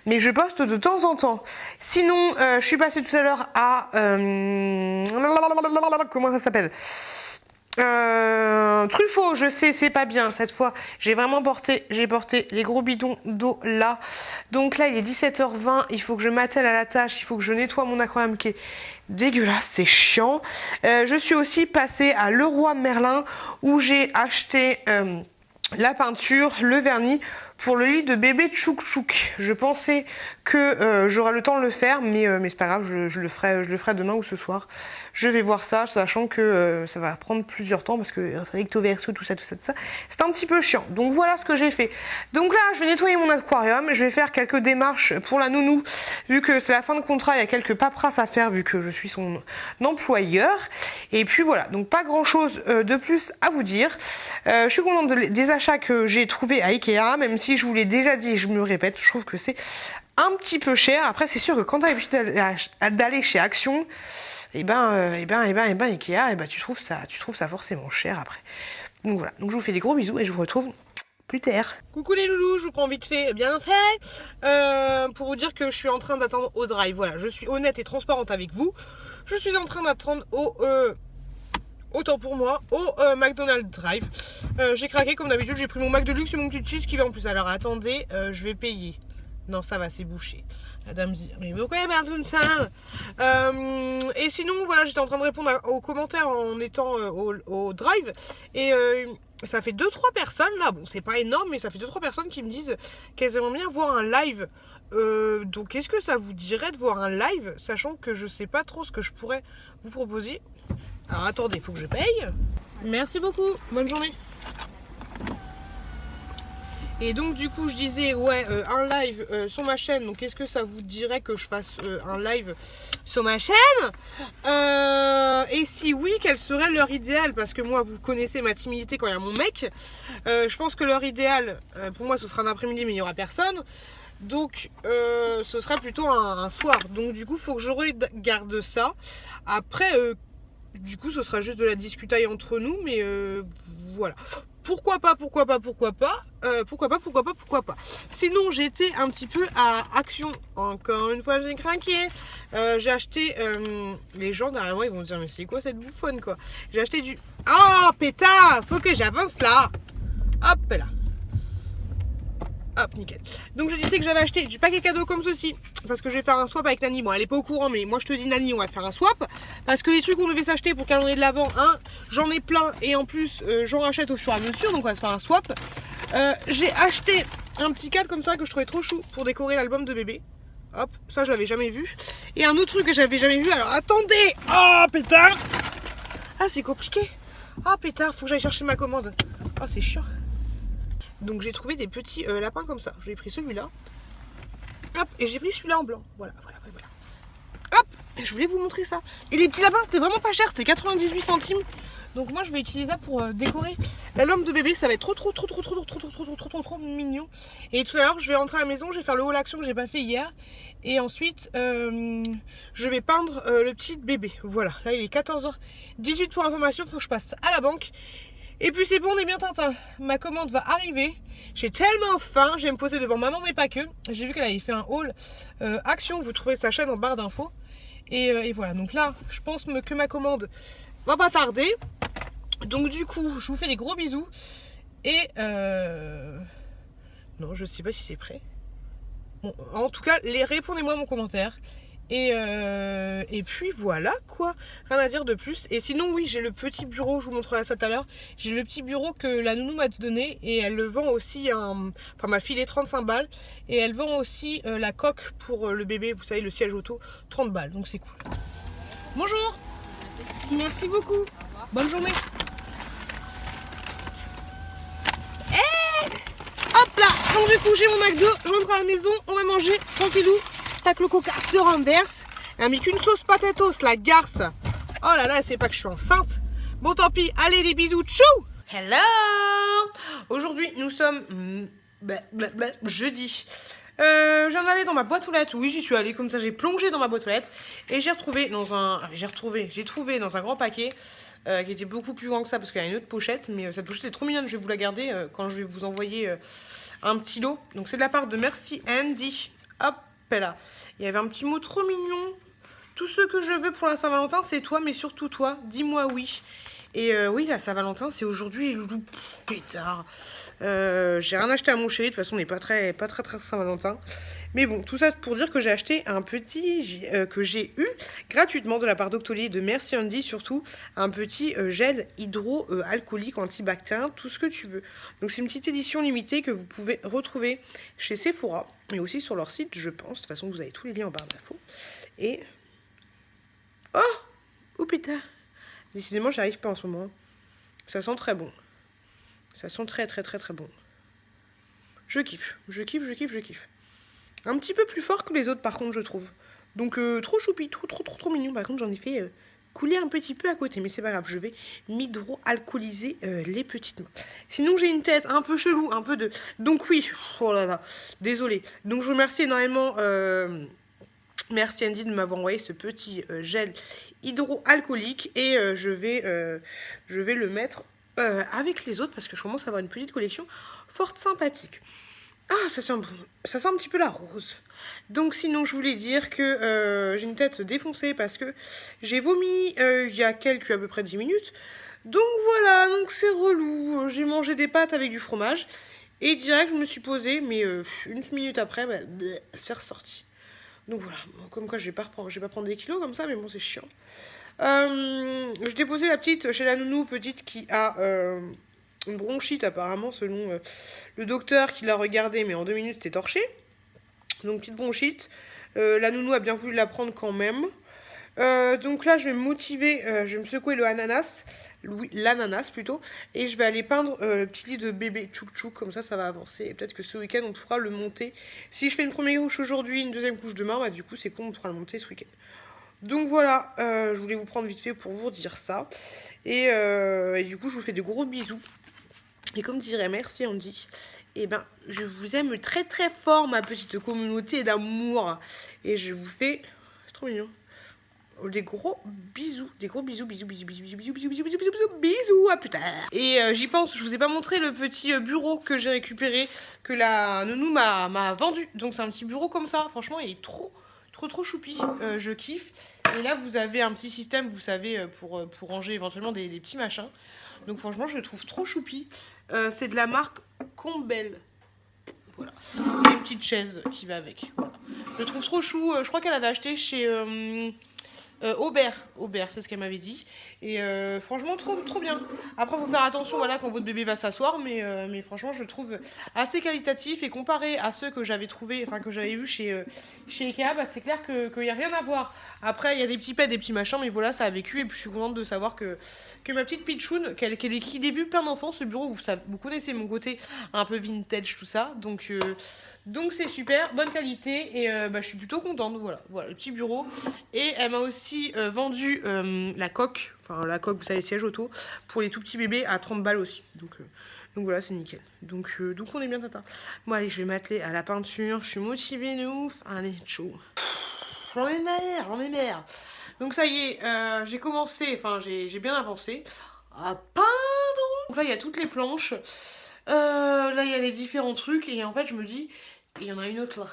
mais je poste de temps en temps. Sinon, je suis passée tout à l'heure à... comment ça s'appelle ? Truffaut, je sais, c'est pas bien cette fois. J'ai porté les gros bidons d'eau là. Donc là, il est 17h20. Il faut que je m'attelle à la tâche. Il faut que je nettoie mon aquarium qui est dégueulasse. C'est chiant. Je suis aussi passée à Leroy Merlin où j'ai acheté... la peinture, le vernis pour le lit de bébé Tchouk Tchouk. Je pensais que j'aurais le temps de le faire, mais c'est pas grave, je le ferai demain ou ce soir. Je vais voir ça, sachant que ça va prendre plusieurs temps parce que recto verso, tout ça. C'est un petit peu chiant. Donc voilà ce que j'ai fait. Donc là, je vais nettoyer mon aquarium. Je vais faire quelques démarches pour la nounou, vu que c'est la fin de contrat. Il y a quelques paperasses à faire, vu que je suis son employeur. Et puis voilà. Donc pas grand chose de plus à vous dire. Je suis contente des achats que j'ai trouvés à Ikea, même si je vous l'ai déjà dit et je me répète, je trouve que c'est un petit peu cher. Après, c'est sûr que quand tu as l'habitude d'aller chez Action, Ikea, tu trouves ça forcément cher après. Donc voilà, donc je vous fais des gros bisous et je vous retrouve plus tard. Coucou les loulous, je vous prends vite fait, bien fait, pour vous dire que je suis en train d'attendre au drive. Voilà, je suis honnête et transparente avec vous. Je suis en train d'attendre autant pour moi, au McDonald's Drive. J'ai craqué comme d'habitude, j'ai pris mon Mac de luxe et mon petit cheese qui va en plus. Alors attendez, je vais payer. Non, ça va, c'est bouché. La dame dit, mais pourquoi il y a besoin de ça et sinon, voilà, j'étais en train de répondre aux commentaires en étant au Drive. Et ça fait 2-3 personnes, là, bon, c'est pas énorme, mais ça fait 2-3 personnes qui me disent qu'elles aimeraient bien voir un live. Donc, est-ce que ça vous dirait de voir un live, sachant que je sais pas trop ce que je pourrais vous proposer. Alors attendez, il faut que je paye. Merci beaucoup, bonne journée. Et donc du coup je disais ouais un live sur ma chaîne. Donc est-ce que ça vous dirait que je fasse un live sur ma chaîne et si oui, quelle serait l'heure idéale? Parce que moi vous connaissez ma timidité quand il y a mon mec. Je pense que l'heure idéale pour moi ce sera un après-midi mais il n'y aura personne. Donc ce serait plutôt un soir. Donc du coup il faut que je regarde ça. Après du coup ce sera juste de la discutaille entre nous. Mais voilà. Pourquoi pas. Sinon j'étais un petit peu à Action. Encore une fois j'ai craqué. J'ai acheté les gens derrière moi ils vont dire mais c'est quoi cette bouffonne quoi. J'ai acheté du... Oh pétard, faut que j'avance là. Hop là. Hop, nickel. Donc je disais que j'avais acheté du paquet cadeau comme ceci. Parce que je vais faire un swap avec Nani. Bon, elle est pas au courant, mais moi je te dis Nani, on va faire un swap. Parce que les trucs qu'on devait s'acheter pour le calendrier de l'Avent, hein, j'en ai plein. Et en plus, j'en rachète au fur et à mesure. Donc on va se faire un swap. J'ai acheté un petit cadre comme ça que je trouvais trop chou pour décorer l'album de bébé. Hop, ça je l'avais jamais vu. Et un autre truc que j'avais jamais vu. Alors attendez. Oh pétard. Ah c'est compliqué. Ah pétard, faut que j'aille chercher ma commande. Ah c'est chiant. Donc j'ai trouvé des petits lapins comme ça. J'ai pris celui-là. Hop, et j'ai pris celui-là en blanc. Voilà. Hop, et je voulais vous montrer ça. Et les petits lapins, c'était vraiment pas cher. C'était 98 centimes. Donc moi, je vais utiliser ça pour décorer la lampe de bébé. Ça va être trop mignon. Et tout à l'heure, je vais rentrer à la maison. Je vais faire le haul action que j'ai pas fait hier. Et ensuite, je vais peindre le petit bébé. Voilà. Là, il est 14h18 pour information. Il faut que je passe à la banque. Et puis c'est bon, on est bien tintin. Ma commande va arriver. J'ai tellement faim. Je vais me poser devant maman mais pas que. J'ai vu qu'elle avait fait un haul Action. Vous trouvez sa chaîne en barre d'infos. Et voilà. Donc là, je pense que ma commande va pas tarder. Donc du coup, je vous fais des gros bisous. Et non, je sais pas si c'est prêt. Bon, en tout cas, répondez-moi à mon commentaire. Et puis voilà quoi, rien à dire de plus. Et sinon oui, j'ai le petit bureau, je vous montrerai ça tout à l'heure. J'ai le petit bureau que la nounou m'a donné. Et elle le vend aussi, enfin m'a filé 35 balles. Et elle vend aussi la coque pour le bébé, vous savez le siège auto, 30 balles, donc c'est cool. Bonjour. Merci beaucoup. Bonne journée. Hop là. Donc du coup j'ai mon McDo, je rentre à la maison, on va manger tranquillou. tac, le coca se renverse. Elle a mis qu'une sauce potatoes, la garce. Oh là là, c'est pas que je suis enceinte. Bon, tant pis, allez, des bisous, tchou. Hello. Aujourd'hui, nous sommes jeudi. Je viens d'aller dans ma boîte aux lettres. Oui, j'y suis allée comme ça, j'ai plongé dans ma boîte aux lettres. Et j'ai trouvé dans un grand paquet qui était beaucoup plus grand que ça parce qu'il y a une autre pochette. Mais cette pochette est trop mignonne, je vais vous la garder quand je vais vous envoyer un petit lot. Donc c'est de la part de Merci Andy. Hop là. Il y avait un petit mot trop mignon. Tout ce que je veux pour la Saint-Valentin, c'est toi, mais surtout toi. Dis-moi oui. Et oui, la Saint-Valentin, c'est aujourd'hui, les loulous. Pétard. J'ai rien acheté à mon chéri, de toute façon, on n'est pas très Saint-Valentin. Mais bon, tout ça pour dire que j'ai acheté un petit, que j'ai eu gratuitement de la part d'Octoly, de Merci Andy surtout, un petit gel hydroalcoolique antibactérien, tout ce que tu veux. Donc c'est une petite édition limitée que vous pouvez retrouver chez Sephora, et aussi sur leur site, je pense. De toute façon, vous avez tous les liens en barre d'infos. Et... Oh putain. Décidément, j'arrive pas en ce moment. Ça sent très bon. Ça sent très bon. Je kiffe. Un petit peu plus fort que les autres, par contre, je trouve. Donc, trop choupi, trop mignon. Par contre, j'en ai fait couler un petit peu à côté. Mais c'est pas grave, je vais m'hydroalcooliser les petites mains. Sinon, j'ai une tête un peu chelou, un peu de... Donc oui, oh là là, désolée. Donc, je vous remercie énormément... Merci Andy de m'avoir envoyé ce petit gel hydroalcoolique et je vais le mettre avec les autres parce que je commence à avoir une petite collection fort sympathique. Ah, ça sent un petit peu la rose. Donc sinon, je voulais dire que j'ai une tête défoncée parce que j'ai vomi il y a à peu près 10 minutes. Donc voilà, donc c'est relou. J'ai mangé des pâtes avec du fromage et direct, je me suis posée, mais une minute après, c'est ressorti. Donc voilà, comme quoi je vais pas prendre des kilos comme ça, mais bon, c'est chiant. Je déposais la petite chez la nounou, petite qui a une bronchite apparemment, selon le docteur qui l'a regardée, mais en 2 minutes c'était torché. Donc petite bronchite. La nounou a bien voulu la prendre quand même. Donc là, je vais me motiver, je vais me secouer l'ananas plutôt, et je vais aller peindre le petit lit de bébé tchouk-tchouk, comme ça va avancer, et peut-être que ce week-end on pourra le monter. Si je fais une première couche aujourd'hui, une deuxième couche demain, du coup c'est con, on pourra le monter ce week-end. Donc voilà, je voulais vous prendre vite fait pour vous dire ça, et du coup je vous fais de gros bisous, et comme dirait Merci Andy, et je vous aime très fort, ma petite communauté d'amour, et je vous fais, c'est trop mignon, des gros bisous, bisous, à plus tard. Et j'y pense, je vous ai pas montré le petit bureau que j'ai récupéré, que la nounou m'a vendu. Donc c'est un petit bureau comme ça, franchement il est trop choupi, je kiffe. Et là vous avez un petit système, vous savez, pour ranger éventuellement des petits machins. Donc franchement je le trouve trop choupi. C'est de la marque Campbell. Voilà. Et une petite chaise qui va avec. Voilà. Je le trouve trop chou, je crois qu'elle avait acheté chez... Aubert, c'est ce qu'elle m'avait dit. Et franchement, trop bien. Après, il faut faire attention quand votre bébé va s'asseoir. Mais franchement, je le trouve assez qualitatif. Et comparé à ceux que j'avais trouvé, que j'avais vu chez Ikea, c'est clair qu'il n'y a rien à voir. Après, il y a des petits pets, des petits machins. Mais voilà, ça a vécu. Et puis, je suis contente de savoir que ma petite Pichoun, qu'il ait vu plein d'enfants, ce bureau, vous connaissez mon côté un peu vintage, tout ça. Donc c'est super, bonne qualité et je suis plutôt contente, voilà le petit bureau. Et elle m'a aussi vendu la coque, vous savez, le siège auto, pour les tout petits bébés à 30 balles aussi. Donc voilà, c'est nickel. Donc on est bien tata. Bon allez, je vais m'atteler à la peinture, je suis motivée de ouf. Allez, chaud. J'en ai marre. Donc ça y est, j'ai commencé, j'ai bien avancé à peindre. Donc là, il y a toutes les planches. Là, il y a les différents trucs et en fait, je me dis... Et il y en a une autre là.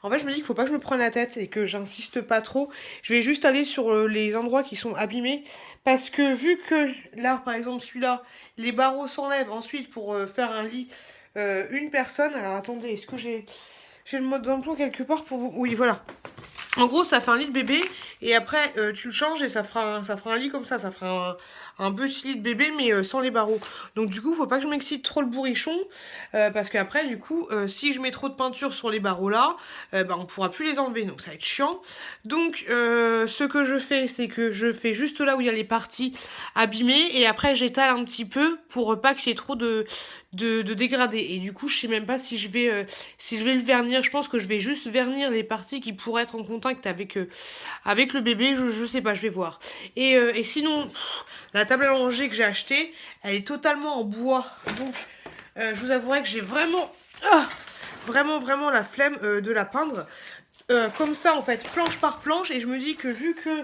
En fait, je me dis qu'il faut pas que je me prenne la tête et que j'insiste pas trop. Je vais juste aller sur les endroits qui sont abîmés. Parce que vu que là, par exemple, celui-là, les barreaux s'enlèvent ensuite pour faire un lit une personne. Alors attendez, est-ce que j'ai le mode d'emploi quelque part pour vous? Oui, voilà. En gros, ça fait un lit de bébé et après tu le changes et ça fera un lit comme ça. Ça fera un petit lit de bébé, mais sans les barreaux. Donc du coup, faut pas que je m'excite trop le bourrichon, parce qu'après, du coup, si je mets trop de peinture sur les barreaux là, on pourra plus les enlever, donc ça va être chiant. Donc ce que je fais, c'est que je fais juste là où il y a les parties abîmées, et après j'étale un petit peu pour pas qu'il y ait trop de dégradé. Et du coup, je sais même pas si je vais le vernir. Je pense que je vais juste vernir les parties qui pourraient être en contact avec le bébé. Je sais pas, je vais voir. Et sinon, la table à manger que j'ai achetée, elle est totalement en bois. Donc, je vous avouerai que j'ai vraiment vraiment la flemme de la peindre. Comme ça en fait, planche par planche, et je me dis que vu que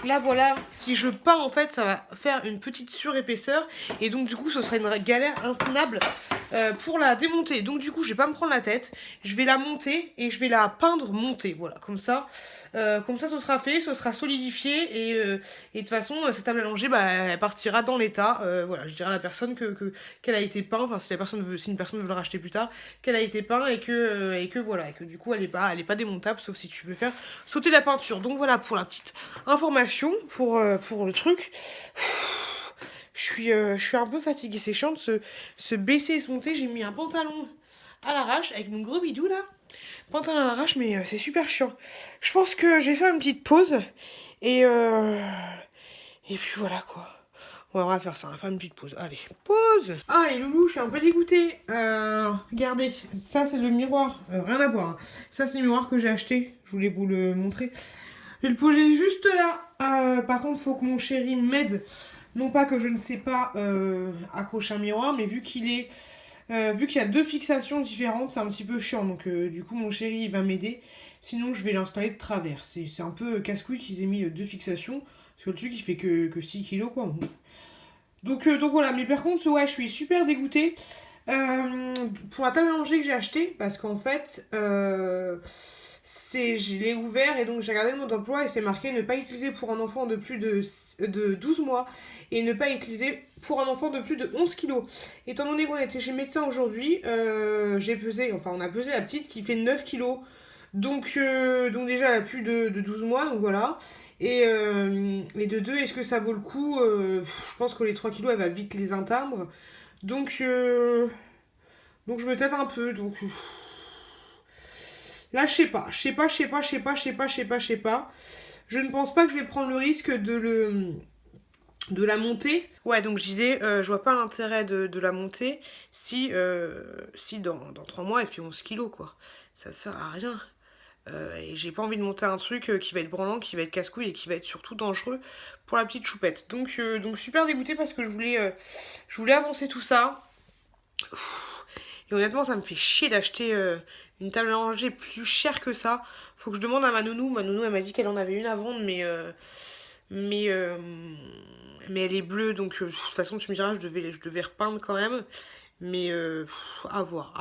là voilà, si je peins en fait, ça va faire une petite surépaisseur, et donc du coup ce serait une galère intenable pour la démonter. Donc du coup je vais pas me prendre la tête, je vais la monter et je vais la peindre montée, voilà, comme ça ce sera fait, ce sera solidifié, et de toute façon cette table à manger, elle partira dans l'état. Voilà, je dirai à la personne qu'elle a été peinte, enfin si une personne veut le racheter plus tard, qu'elle a été peinte, et que voilà, et que du coup elle est pas démontable, sauf si tu veux faire sauter la peinture. Donc voilà pour la petite information pour le truc. Je suis un peu fatiguée, c'est chiant de se baisser et se monter. J'ai mis un pantalon à l'arrache avec mon gros bidou là. Pantalon à l'arrache, mais c'est super chiant. Je pense que je vais faire une petite pause, et puis voilà quoi. On va faire ça, on va faire une petite pause. Allez, pause. Ah les loulous, je suis un peu dégoûtée. Regardez, ça c'est le miroir. Rien à voir. Hein. Ça c'est le miroir que j'ai acheté. Je voulais vous le montrer. Je vais le poser juste là. Par contre, il faut que mon chéri m'aide. Non pas que je ne sais pas accrocher un miroir, mais vu qu'il y a 2 fixations différentes, c'est un petit peu chiant. Donc du coup, mon chéri il va m'aider. Sinon, je vais l'installer de travers. C'est un peu casse-couille qu'ils aient mis 2 fixations. Parce que le truc, il fait que 6 kilos, quoi. Donc voilà, mais par contre, ouais, je suis super dégoûtée pour la table à manger que j'ai achetée, parce qu'en fait, je l'ai ouvert, et donc j'ai regardé le mode d'emploi, et c'est marqué ne pas utiliser pour un enfant de plus de 12 mois, et ne pas utiliser pour un enfant de plus de 11 kilos. Étant donné qu'on était chez le médecin aujourd'hui, on a pesé la petite qui fait 9 kilos. Donc déjà elle a plus de 12 mois, donc voilà. Et de 2, est-ce que ça vaut le coup je pense que les 3 kilos, elle va vite les atteindre. Donc je me tâte un peu. Donc là, je sais pas. Je ne pense pas que je vais prendre le risque de la monter. Ouais, donc je disais, je vois pas l'intérêt de la monter si dans 3 mois, elle fait 11 kilos, quoi. Ça sert à rien. Et j'ai pas envie de monter un truc qui va être branlant, qui va être casse-couille, et qui va être surtout dangereux pour la petite choupette. Donc super dégoûtée, parce que je voulais avancer tout ça. Et honnêtement, ça me fait chier d'acheter une table à manger plus chère que ça. Faut que je demande à ma nounou. Ma nounou, elle m'a dit qu'elle en avait une à vendre, mais elle est bleue, donc de toute façon tu me diras, je devais repeindre quand même. Mais à voir.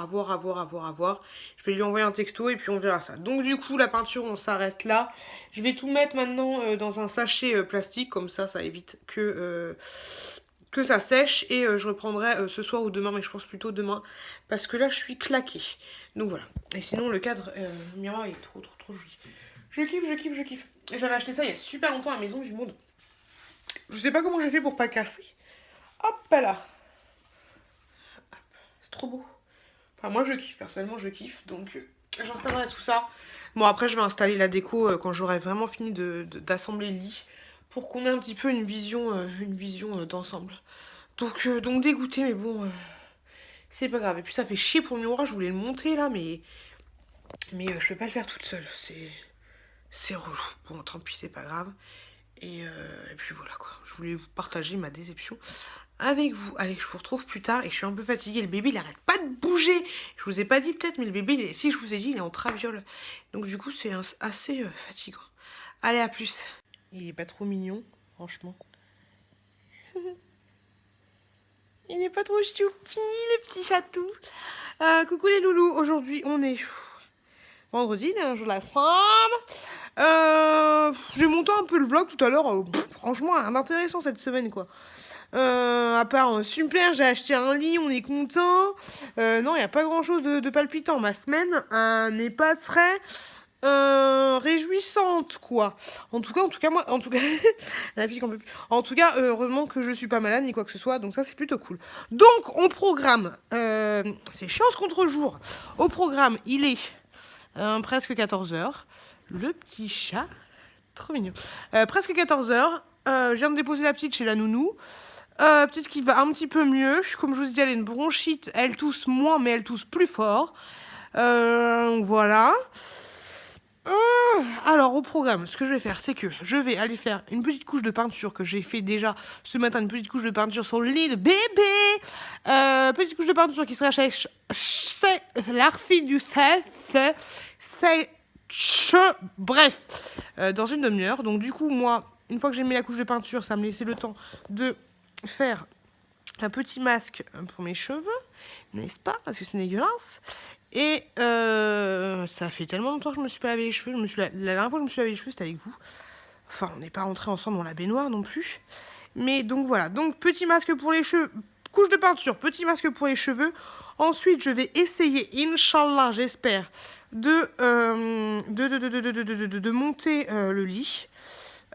Je vais lui envoyer un texto, et puis on verra ça. Donc du coup, la peinture, on s'arrête là. Je vais tout mettre maintenant dans un sachet plastique, comme ça évite que ça sèche. Et je reprendrai ce soir ou demain, mais je pense plutôt demain, parce que là je suis claquée. Donc voilà. Et sinon le cadre, le miroir est trop joli. Je kiffe. J'avais acheté ça il y a super longtemps à la Maison du Monde. Je sais pas comment j'ai fait pour pas casser. Hop là. C'est trop beau. Enfin moi je kiffe, personnellement je kiffe. Donc j'installerai tout ça. Bon après je vais installer la déco quand j'aurai vraiment fini d'assembler le lit, pour qu'on ait un petit peu une vision d'ensemble. Donc dégoûté, mais bon, c'est pas grave. Et puis ça fait chier pour le miroir, je voulais le monter là, mais je peux pas le faire toute seule. C'est relou. Bon, tant pis, c'est pas grave. Et puis voilà quoi. Je voulais vous partager ma déception avec vous. Allez, je vous retrouve plus tard, et je suis un peu fatiguée. Le bébé, il arrête pas de bouger. Je vous ai pas dit peut-être, mais le bébé, si je vous ai dit, il est en traviole. Donc du coup, c'est assez fatigant. Allez, à plus. Il est pas trop mignon, franchement. Il n'est pas trop choupi, le petit chatou. Coucou les loulous. Aujourd'hui, on est vendredi, un jour de la semaine. J'ai monté un peu le vlog tout à l'heure. Franchement, rien d'intéressant cette semaine, quoi. À part super, j'ai acheté un lit, on est content. Non, il n'y a pas grand chose de palpitant. Ma semaine n'est pas très réjouissante, quoi. En tout cas, moi, la fille qu'on peut plus. En tout cas, heureusement que je suis pas malade ni quoi que ce soit, donc ça c'est plutôt cool. Donc, on programme, c'est chance contre jour. Au programme, il est presque 14h. Le petit chat, trop mignon. Presque 14h. Je viens de déposer la petite chez la nounou. Petite qui va un petit peu mieux. Comme je vous ai dit, elle a une bronchite. Elle tousse moins, mais elle tousse plus fort. Voilà. Alors, au programme, ce que je vais faire, c'est que je vais aller faire une petite couche de peinture que j'ai fait déjà ce matin, une petite couche de peinture sur le lit de bébé. Petite couche de peinture qui sera chez l'arfi du bref, dans une demi-heure. Donc, du coup, moi, une fois que j'ai mis la couche de peinture, ça me laissait le temps de faire un petit masque pour mes cheveux, n'est-ce pas? Parce que c'est dégueulasse. Et ça fait tellement longtemps que je me suis pas lavé les cheveux. La dernière fois que je me suis lavé les cheveux, c'était avec vous. Enfin, on n'est pas rentrés ensemble dans la baignoire non plus. Mais donc voilà. Donc petit masque pour les cheveux, couche de peinture, petit masque pour les cheveux. Ensuite, je vais essayer, Inch'Allah, j'espère, de monter le lit.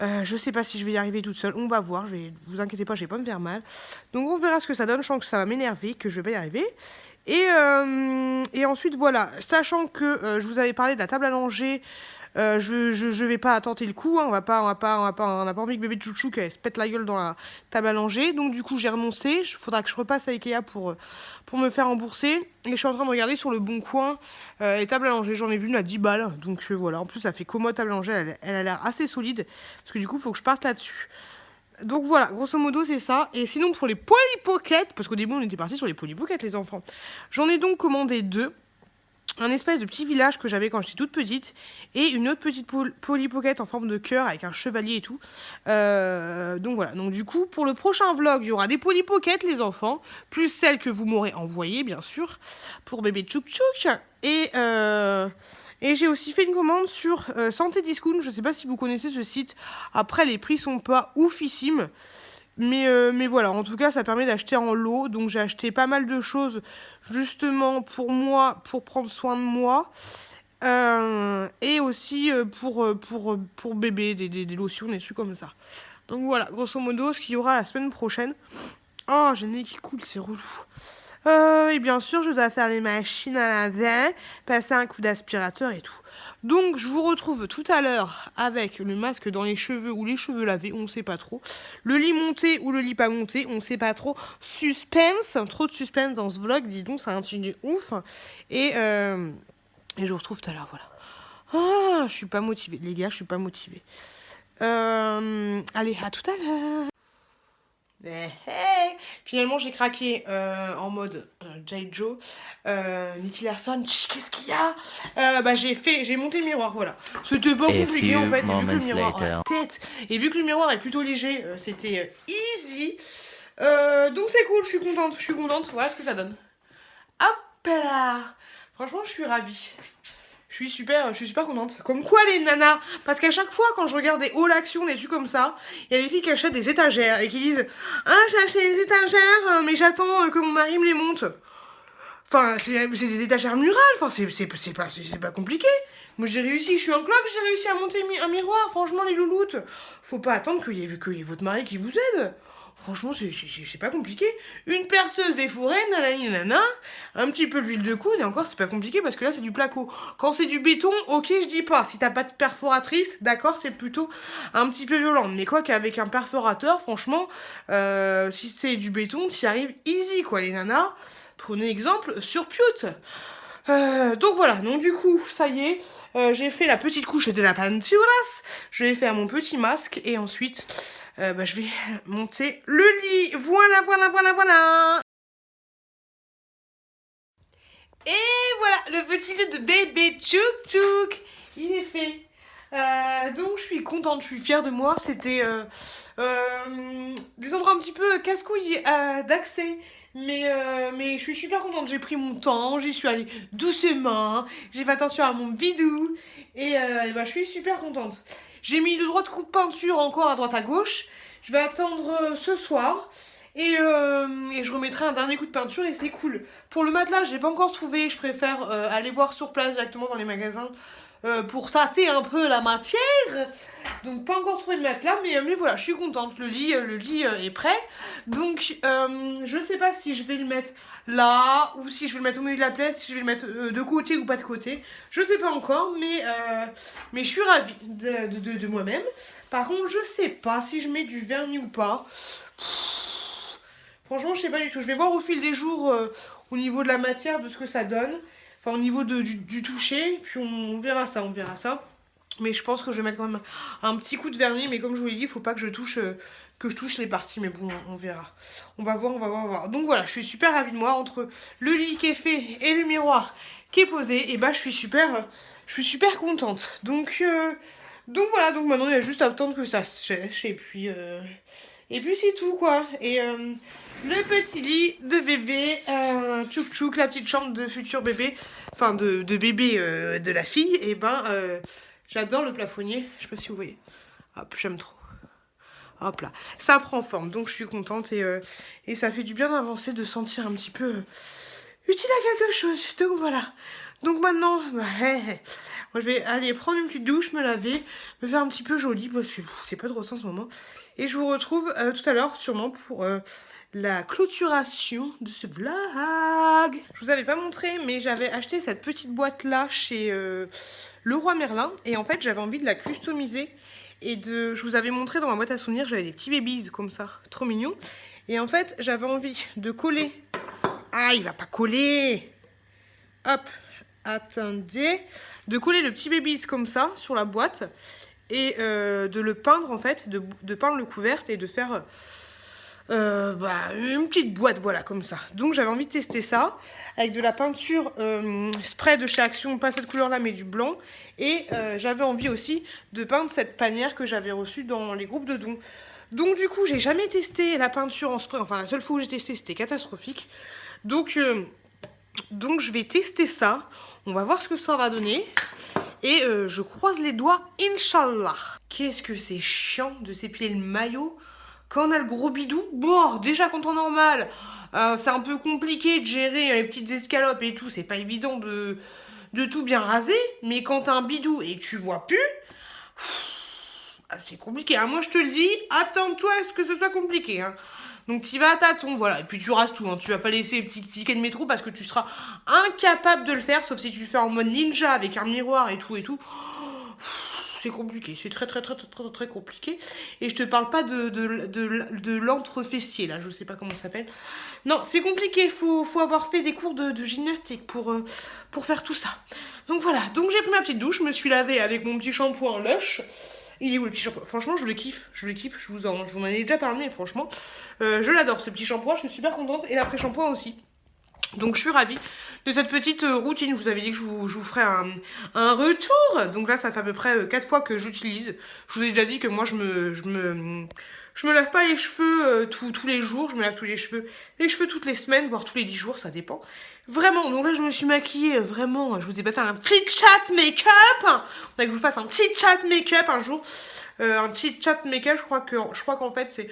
Je sais pas si je vais y arriver toute seule, on va voir, vous inquiétez pas, je vais pas me faire mal. Donc on verra ce que ça donne, je sens que ça va m'énerver, que je vais pas y arriver. Et ensuite voilà, sachant que je vous avais parlé de la table à langer, je vais pas tenter le coup, hein, on n'a pas envie que bébé chouchou qu'elle se pète la gueule dans la table à langer, donc du coup j'ai renoncé, il faudra que je repasse à Ikea pour me faire rembourser, et je suis en train de regarder sur le Bon Coin les tables à langer, j'en ai vu une à 10 balles, donc voilà, en plus ça fait commode table à langer, elle a l'air assez solide, parce que du coup il faut que je parte là-dessus. Donc voilà, grosso modo c'est ça, et sinon pour les Polly Pocket, parce qu'au début on était parti sur les Polly Pocket les enfants, j'en ai donc commandé 2. Un espèce de petit village que j'avais quand j'étais toute petite et une autre petite Polly Pocket en forme de cœur avec un chevalier et tout. Donc voilà, donc du coup pour le prochain vlog il y aura des Polly Pocket les enfants, plus celles que vous m'aurez envoyées bien sûr pour bébé Tchouk Tchouk. Et j'ai aussi fait une commande sur Santé Discount, je sais pas si vous connaissez ce site, après les prix sont pas oufissimes. Mais voilà, en tout cas, ça permet d'acheter en lot. Donc, j'ai acheté pas mal de choses, justement, pour moi, pour prendre soin de moi. Et aussi pour bébé, des lotions, des trucs comme ça. Donc, voilà, grosso modo, ce qu'il y aura la semaine prochaine. Oh, j'ai le nez qui coule, c'est relou. Et bien sûr, je dois faire les machines à laver, passer un coup d'aspirateur et tout. Donc, je vous retrouve tout à l'heure avec le masque dans les cheveux ou les cheveux lavés, on ne sait pas trop. Le lit monté ou le lit pas monté, on ne sait pas trop. Suspense, trop de suspense dans ce vlog, dis donc, c'est un truc de ouf. Et je vous retrouve tout à l'heure, voilà. Ah, je suis pas motivée, les gars, je suis pas motivée. Allez, à tout à l'heure. Hey. Finalement j'ai craqué en mode J. Joe, Nicky Larson, qu'est-ce qu'il y a j'ai monté le miroir, voilà. C'était pas compliqué en fait, et vu que le miroir et vu que le miroir est plutôt léger, c'était easy. Donc c'est cool, je suis contente, voilà ce que ça donne. Hop là. Franchement je suis ravie. Je suis super contente. Comme quoi les nanas, parce qu'à chaque fois quand je regarde des hauts actions, des trucs comme ça, il y a des filles qui achètent des étagères et qui disent « Ah, j'ai acheté des étagères, mais j'attends que mon mari me les monte. » Enfin, c'est des étagères murales, enfin, c'est pas compliqué. Moi j'ai réussi, je suis un clock, j'ai réussi à monter un miroir, franchement les louloutes. Faut pas attendre qu'il y ait votre mari qui vous aide. Franchement, c'est pas compliqué. Une perceuse des fourrés, nanana, un petit peu d'huile de coude, et encore, c'est pas compliqué parce que là, c'est du placo. Quand c'est du béton, ok, je dis pas. Si t'as pas de perforatrice, d'accord, c'est plutôt un petit peu violent. Mais quoi qu'avec un perforateur, franchement, si c'est du béton, t'y arrives easy, quoi, les nanas. Prenez exemple sur Pute. Donc voilà, donc du coup, ça y est, j'ai fait la petite couche de la peinturas. Je vais faire mon petit masque et ensuite... je vais monter le lit. Voilà. Et voilà, le petit lit de bébé Tchouk Tchouk. Il est fait. Donc je suis contente, je suis fière de moi. C'était des endroits un petit peu casse-couilles d'accès. Mais je suis super contente, j'ai pris mon temps, j'y suis allée doucement, j'ai fait attention à mon bidou. Et je suis super contente. J'ai mis 2 droits de coups de peinture encore à droite à gauche. Je vais attendre ce soir. Et je remettrai un dernier coup de peinture et c'est cool. Pour le matelas, je n'ai pas encore trouvé. Je préfère aller voir sur place directement dans les magasins pour tâter un peu la matière. Donc pas encore trouvé de matelas, mais voilà, je suis contente. Le lit est prêt. Donc je sais pas si je vais le mettre là, ou si je vais le mettre au milieu de la pièce, si je vais le mettre de côté ou pas de côté. Je sais pas encore, mais je suis ravie de moi-même. Par contre, je sais pas si je mets du vernis ou pas. Franchement, je sais pas du tout. Je vais voir au fil des jours au niveau de la matière, de ce que ça donne. Enfin, au niveau du toucher. Puis on verra ça, Mais je pense que je vais mettre quand même un petit coup de vernis. Mais comme je vous l'ai dit, il faut pas que je touche les parties. Mais bon, on verra. On va voir. Donc voilà, je suis super ravie de moi. Entre le lit qui est fait et le miroir qui est posé, et bah je suis super contente. Donc voilà, donc maintenant il y a juste à attendre que ça sèche. Et puis c'est tout quoi. Et le petit lit de bébé, tchouk tchouk, la petite chambre de futur bébé, enfin de bébé de la fille, et j'adore le plafonnier, je sais pas si vous voyez. Hop, j'aime trop. Hop là, ça prend forme, donc je suis contente et ça fait du bien d'avancer, de sentir un petit peu utile à quelque chose. Donc voilà. Donc maintenant, moi je vais aller prendre une petite douche, me laver, me faire un petit peu jolie, parce que c'est pas trop ça en ce moment. Et je vous retrouve tout à l'heure sûrement pour la clôturation de ce vlog. Je vous avais pas montré, mais j'avais acheté cette petite boîte là chez Leroy Merlin. Et en fait, j'avais envie de la customiser. Je vous avais montré dans ma boîte à souvenirs, j'avais des petits babies comme ça, trop mignons. Et en fait, j'avais envie de coller. Ah, il va pas coller. Hop, attendez. De coller le petit babies comme ça sur la boîte. Et de le peindre en fait, de peindre le couvercle et de faire une petite boîte, voilà, comme ça. Donc j'avais envie de tester ça avec de la peinture spray de chez Action, pas cette couleur là mais du blanc. Et j'avais envie aussi de peindre cette panière que j'avais reçue dans les groupes de dons. Donc du coup j'ai jamais testé la peinture en spray, enfin la seule fois où j'ai testé c'était catastrophique. Donc je vais tester ça, on va voir ce que ça va donner. Et je croise les doigts, Inch'Allah. Qu'est-ce que c'est chiant de s'épiler le maillot quand on a le gros bidou. Bon, déjà quand on est normal, c'est un peu compliqué de gérer les petites escalopes et tout. C'est pas évident de tout bien raser. Mais quand t'as un bidou et que tu vois plus, c'est compliqué. Hein. Moi, je te le dis, attends-toi à ce que ce soit compliqué. Hein. Donc tu vas à tâtons, voilà, et puis tu rases tout, hein. Tu vas pas laisser les petits tickets de métro parce que tu seras incapable de le faire, sauf si tu le fais en mode ninja avec un miroir et tout. C'est compliqué, c'est très compliqué. Et je te parle pas de l'entrefessier, là, je sais pas comment ça s'appelle. Non, c'est compliqué, faut avoir fait des cours de gymnastique pour faire tout ça. Donc voilà, donc j'ai pris ma petite douche, je me suis lavée avec mon petit shampoing Lush. Il est où le petit shampoing? Franchement, je le kiffe, je vous en ai déjà parlé, mais franchement, je l'adore, ce petit shampoing, je suis super contente, et l'après-shampoing aussi. Donc je suis ravie de cette petite routine. Je vous avais dit que je vous ferais un retour. Donc là, ça fait à peu près 4 fois que j'utilise. Je vous ai déjà dit que moi, je me lave pas les cheveux tous les jours. Je me lave tous les cheveux toutes les semaines, voire tous les 10 jours, ça dépend. Vraiment, donc là, je me suis maquillée, vraiment. Je vous ai pas fait un petit chat make-up. On a que je vous fasse un petit chat make-up un jour. Un petit chat make-up, je crois qu'en fait, c'est...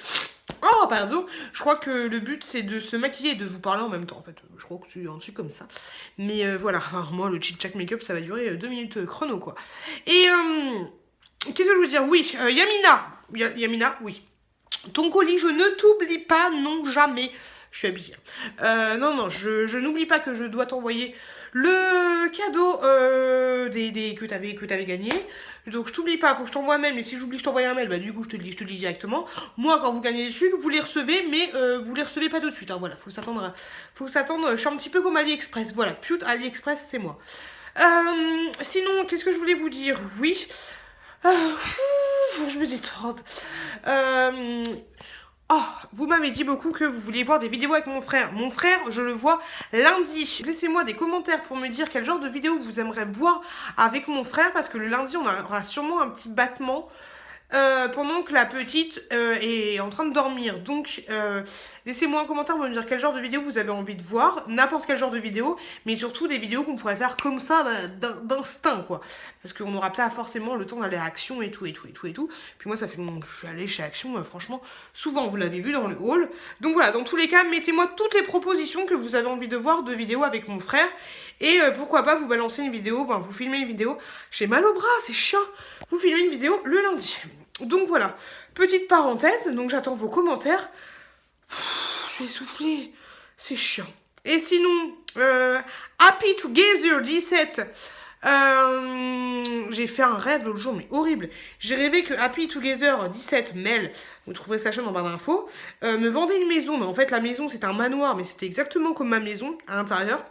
Oh, pardon. Je crois que le but, c'est de se maquiller et de vous parler en même temps, en fait. Je crois que c'est un truc comme ça. Mais voilà, enfin, moi, le chit-chat make-up, ça va durer 2 minutes chrono, quoi. Et, qu'est-ce que je veux dire? Oui, Yamina, oui. Ton colis, je ne t'oublie pas, non, jamais. Je suis habillée. Non, je n'oublie pas que je dois t'envoyer le cadeau que t'avais gagné. Donc je t'oublie pas, faut que je t'envoie un mail, mais si j'oublie que je t'envoie un mail, bah du coup je te le dis directement. Moi quand vous gagnez des trucs, vous les recevez, mais vous les recevez pas tout de suite. Hein, voilà, faut s'attendre, je suis un petit peu comme AliExpress. Voilà, pute, AliExpress c'est moi. Sinon, qu'est-ce que je voulais vous dire? Oui. Faut que je me détende. Oh, vous m'avez dit beaucoup que vous vouliez voir des vidéos avec mon frère. Mon frère, je le vois lundi. Laissez-moi des commentaires pour me dire quel genre de vidéo vous aimeriez voir avec mon frère. Parce que le lundi, on aura sûrement un petit battement. pendant que la petite est en train de dormir. Donc, laissez-moi un commentaire pour me dire quel genre de vidéo vous avez envie de voir, n'importe quel genre de vidéo, mais surtout des vidéos qu'on pourrait faire comme ça, d'instinct, quoi. Parce qu'on n'aura pas forcément le temps d'aller à Action et tout. Puis moi, ça fait longtemps que je suis allée chez Action, franchement, souvent, vous l'avez vu dans le haul. Donc voilà, dans tous les cas, mettez-moi toutes les propositions que vous avez envie de voir de vidéos avec mon frère. Et pourquoi pas vous balancer une vidéo, vous filmez une vidéo. J'ai mal au bras, c'est chiant. Vous filmez une vidéo le lundi. Donc voilà, petite parenthèse, donc j'attends vos commentaires. Je vais souffler, c'est chiant. Et sinon, Happy Together 17, j'ai fait un rêve l'autre jour, mais horrible. J'ai rêvé que Happy Together 17, Mel, vous trouverez sa chaîne en barre d'infos, me vendait une maison. Mais en fait, la maison, c'était un manoir, mais c'était exactement comme ma maison à l'intérieur.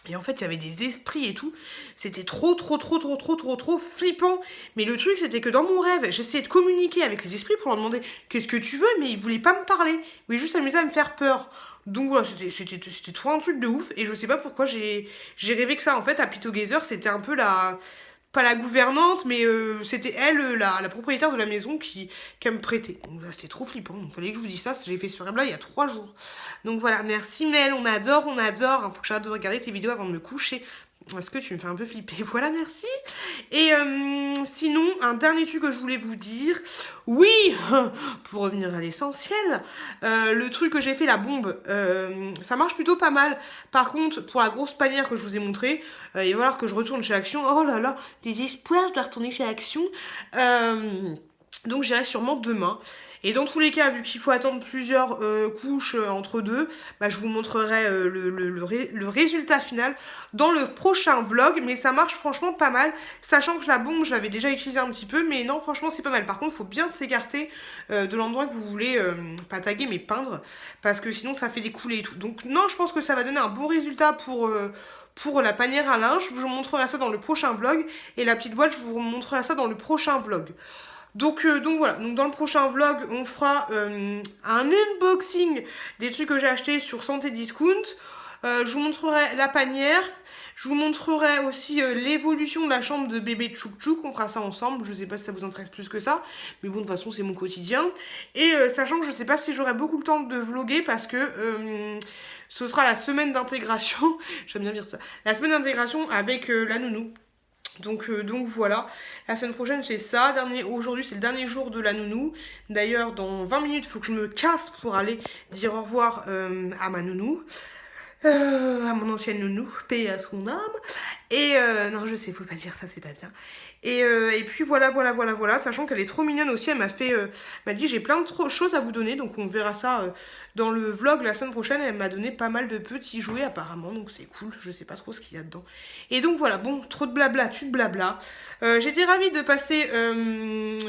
Et en fait, il y avait des esprits et tout. C'était trop flippant. Mais le truc, c'était que dans mon rêve, j'essayais de communiquer avec les esprits pour leur demander « Qu'est-ce que tu veux ?» Mais ils voulaient pas me parler. Ils voulaient juste s'amuser à me faire peur. Donc voilà, c'était trop un truc de ouf. Et je sais pas pourquoi j'ai rêvé que ça. En fait, Happy Together, c'était un peu la... Pas la gouvernante, mais c'était elle, la propriétaire de la maison qui me prêtait. Donc là, c'était trop flippant. Il fallait que je vous dise ça. J'ai fait ce rêve-là il y a 3 jours. Donc voilà, merci Mel, on adore. Faut que j'arrête de regarder tes vidéos avant de me coucher. Parce que tu me fais un peu flipper. Voilà, merci. Et sinon, un dernier truc que je voulais vous dire. Oui, pour revenir à l'essentiel, le truc que j'ai fait, la bombe, ça marche plutôt pas mal. Par contre, pour la grosse panière que je vous ai montrée, il va falloir que je retourne chez Action. Oh là là, des espoirs, je dois retourner chez Action. Donc j'irai sûrement demain. Et dans tous les cas, vu qu'il faut attendre plusieurs couches entre deux, je vous montrerai le résultat final dans le prochain vlog. Mais ça marche franchement pas mal, sachant que la bombe, je l'avais déjà utilisée un petit peu. Mais non, franchement, c'est pas mal. Par contre, il faut bien s'écarter de l'endroit que vous voulez, pas taguer, mais peindre. Parce que sinon, ça fait des coulées et tout. Donc non, je pense que ça va donner un bon résultat pour la panière à linge. Je vous montrerai ça dans le prochain vlog. Et la petite boîte, je vous montrerai ça dans le prochain vlog. Donc voilà, donc dans le prochain vlog, on fera un unboxing des trucs que j'ai achetés sur Santé Discount. Je vous montrerai la panière. Je vous montrerai aussi l'évolution de la chambre de bébé Tchouk Tchouk. On fera ça ensemble. Je sais pas si ça vous intéresse plus que ça. Mais bon, de toute façon, c'est mon quotidien. Et sachant que je sais pas si j'aurai beaucoup le temps de vlogger parce que ce sera la semaine d'intégration. J'aime bien dire ça. La semaine d'intégration avec la nounou. Donc voilà, la semaine prochaine c'est ça, aujourd'hui c'est le dernier jour de la nounou. D'ailleurs dans 20 minutes il faut que je me casse pour aller dire au revoir à ma nounou. À mon ancienne nounou, paix à son âme. Et non je sais, faut pas dire ça, c'est pas bien. Et puis voilà, sachant qu'elle est trop mignonne aussi, elle m'a dit j'ai plein de choses à vous donner, donc on verra ça dans le vlog la semaine prochaine. Elle m'a donné pas mal de petits jouets apparemment, donc c'est cool, je sais pas trop ce qu'il y a dedans. Et donc voilà, bon, trop de blabla, j'étais ravie de passer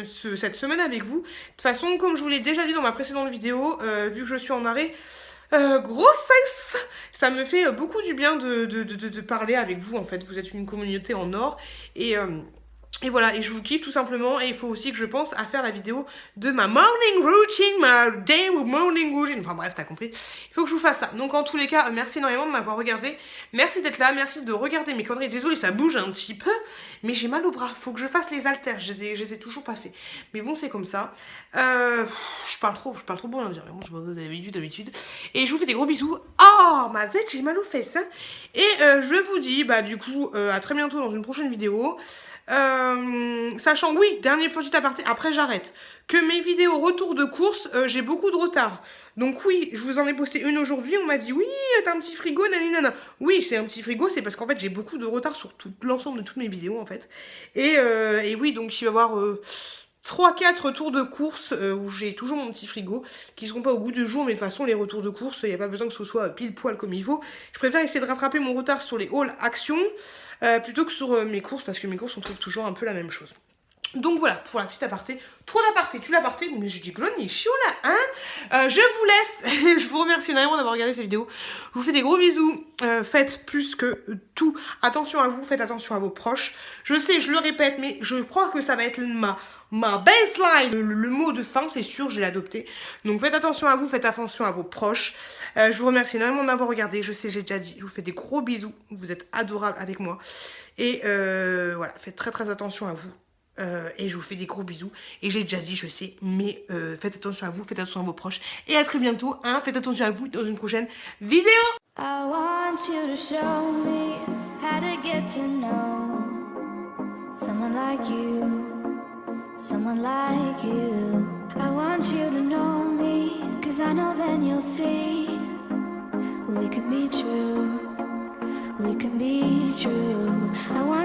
cette semaine avec vous. De toute façon, comme je vous l'ai déjà dit dans ma précédente vidéo, vu que je suis en arrêt, grossesse, ça me fait beaucoup du bien de parler avec vous en fait. Vous êtes une communauté en or et voilà, et je vous kiffe tout simplement. Et il faut aussi que je pense à faire la vidéo de ma morning routine, ma day morning routine. Enfin bref, t'as compris. Il faut que je vous fasse ça. Donc en tous les cas, merci énormément de m'avoir regardé. Merci d'être là, merci de regarder mes conneries. Désolée, ça bouge un petit peu, mais j'ai mal au bras. Faut que je fasse les haltères. Je les ai toujours pas fait. Mais bon, c'est comme ça. Je parle trop bon, on dirait. Bon, c'est d'habitude. Et je vous fais des gros bisous. Oh, ma zette, j'ai mal aux fesses. Hein. Et je vous dis, du coup, à très bientôt dans une prochaine vidéo. Sachant, oui, dernier petit aparté, après j'arrête, que mes vidéos retour de course, j'ai beaucoup de retard. Donc oui, je vous en ai posté une aujourd'hui, on m'a dit oui, t'as un petit frigo, naninana. Oui, c'est un petit frigo, c'est parce qu'en fait j'ai beaucoup de retard sur l'ensemble de toutes mes vidéos en fait. Et oui, donc il va y avoir 3-4 retours de course où j'ai toujours mon petit frigo, qui seront pas au goût du jour, mais de toute façon les retours de course, il n'y a pas besoin que ce soit pile poil comme il faut. Je préfère essayer de rattraper mon retard sur les hauls actions plutôt que sur mes courses, parce que mes courses on trouve toujours un peu la même chose. Donc voilà, pour la petite aparté, trop d'aparté, tu l'aparté, mais j'ai dit glonny, chiot là, hein. Je vous laisse, je vous remercie énormément d'avoir regardé cette vidéo, je vous fais des gros bisous, faites plus que tout, attention à vous, faites attention à vos proches, je sais, je le répète, mais je crois que ça va être ma baseline, le mot de fin, c'est sûr, je l'ai adopté, donc faites attention à vous, faites attention à vos proches, je vous remercie énormément de m'avoir regardé, je sais, j'ai déjà dit, je vous fais des gros bisous, vous êtes adorables avec moi, et voilà, faites très attention à vous. Et je vous fais des gros bisous. Et j'ai déjà dit, je sais, mais faites attention à vous, faites attention à vos proches. Et à très bientôt. Hein, faites attention à vous dans une prochaine vidéo. I want you to show me how to get to know someone like you, someone like you. I want you to know me, 'cause I know then you'll see we could be true, we could be true. I want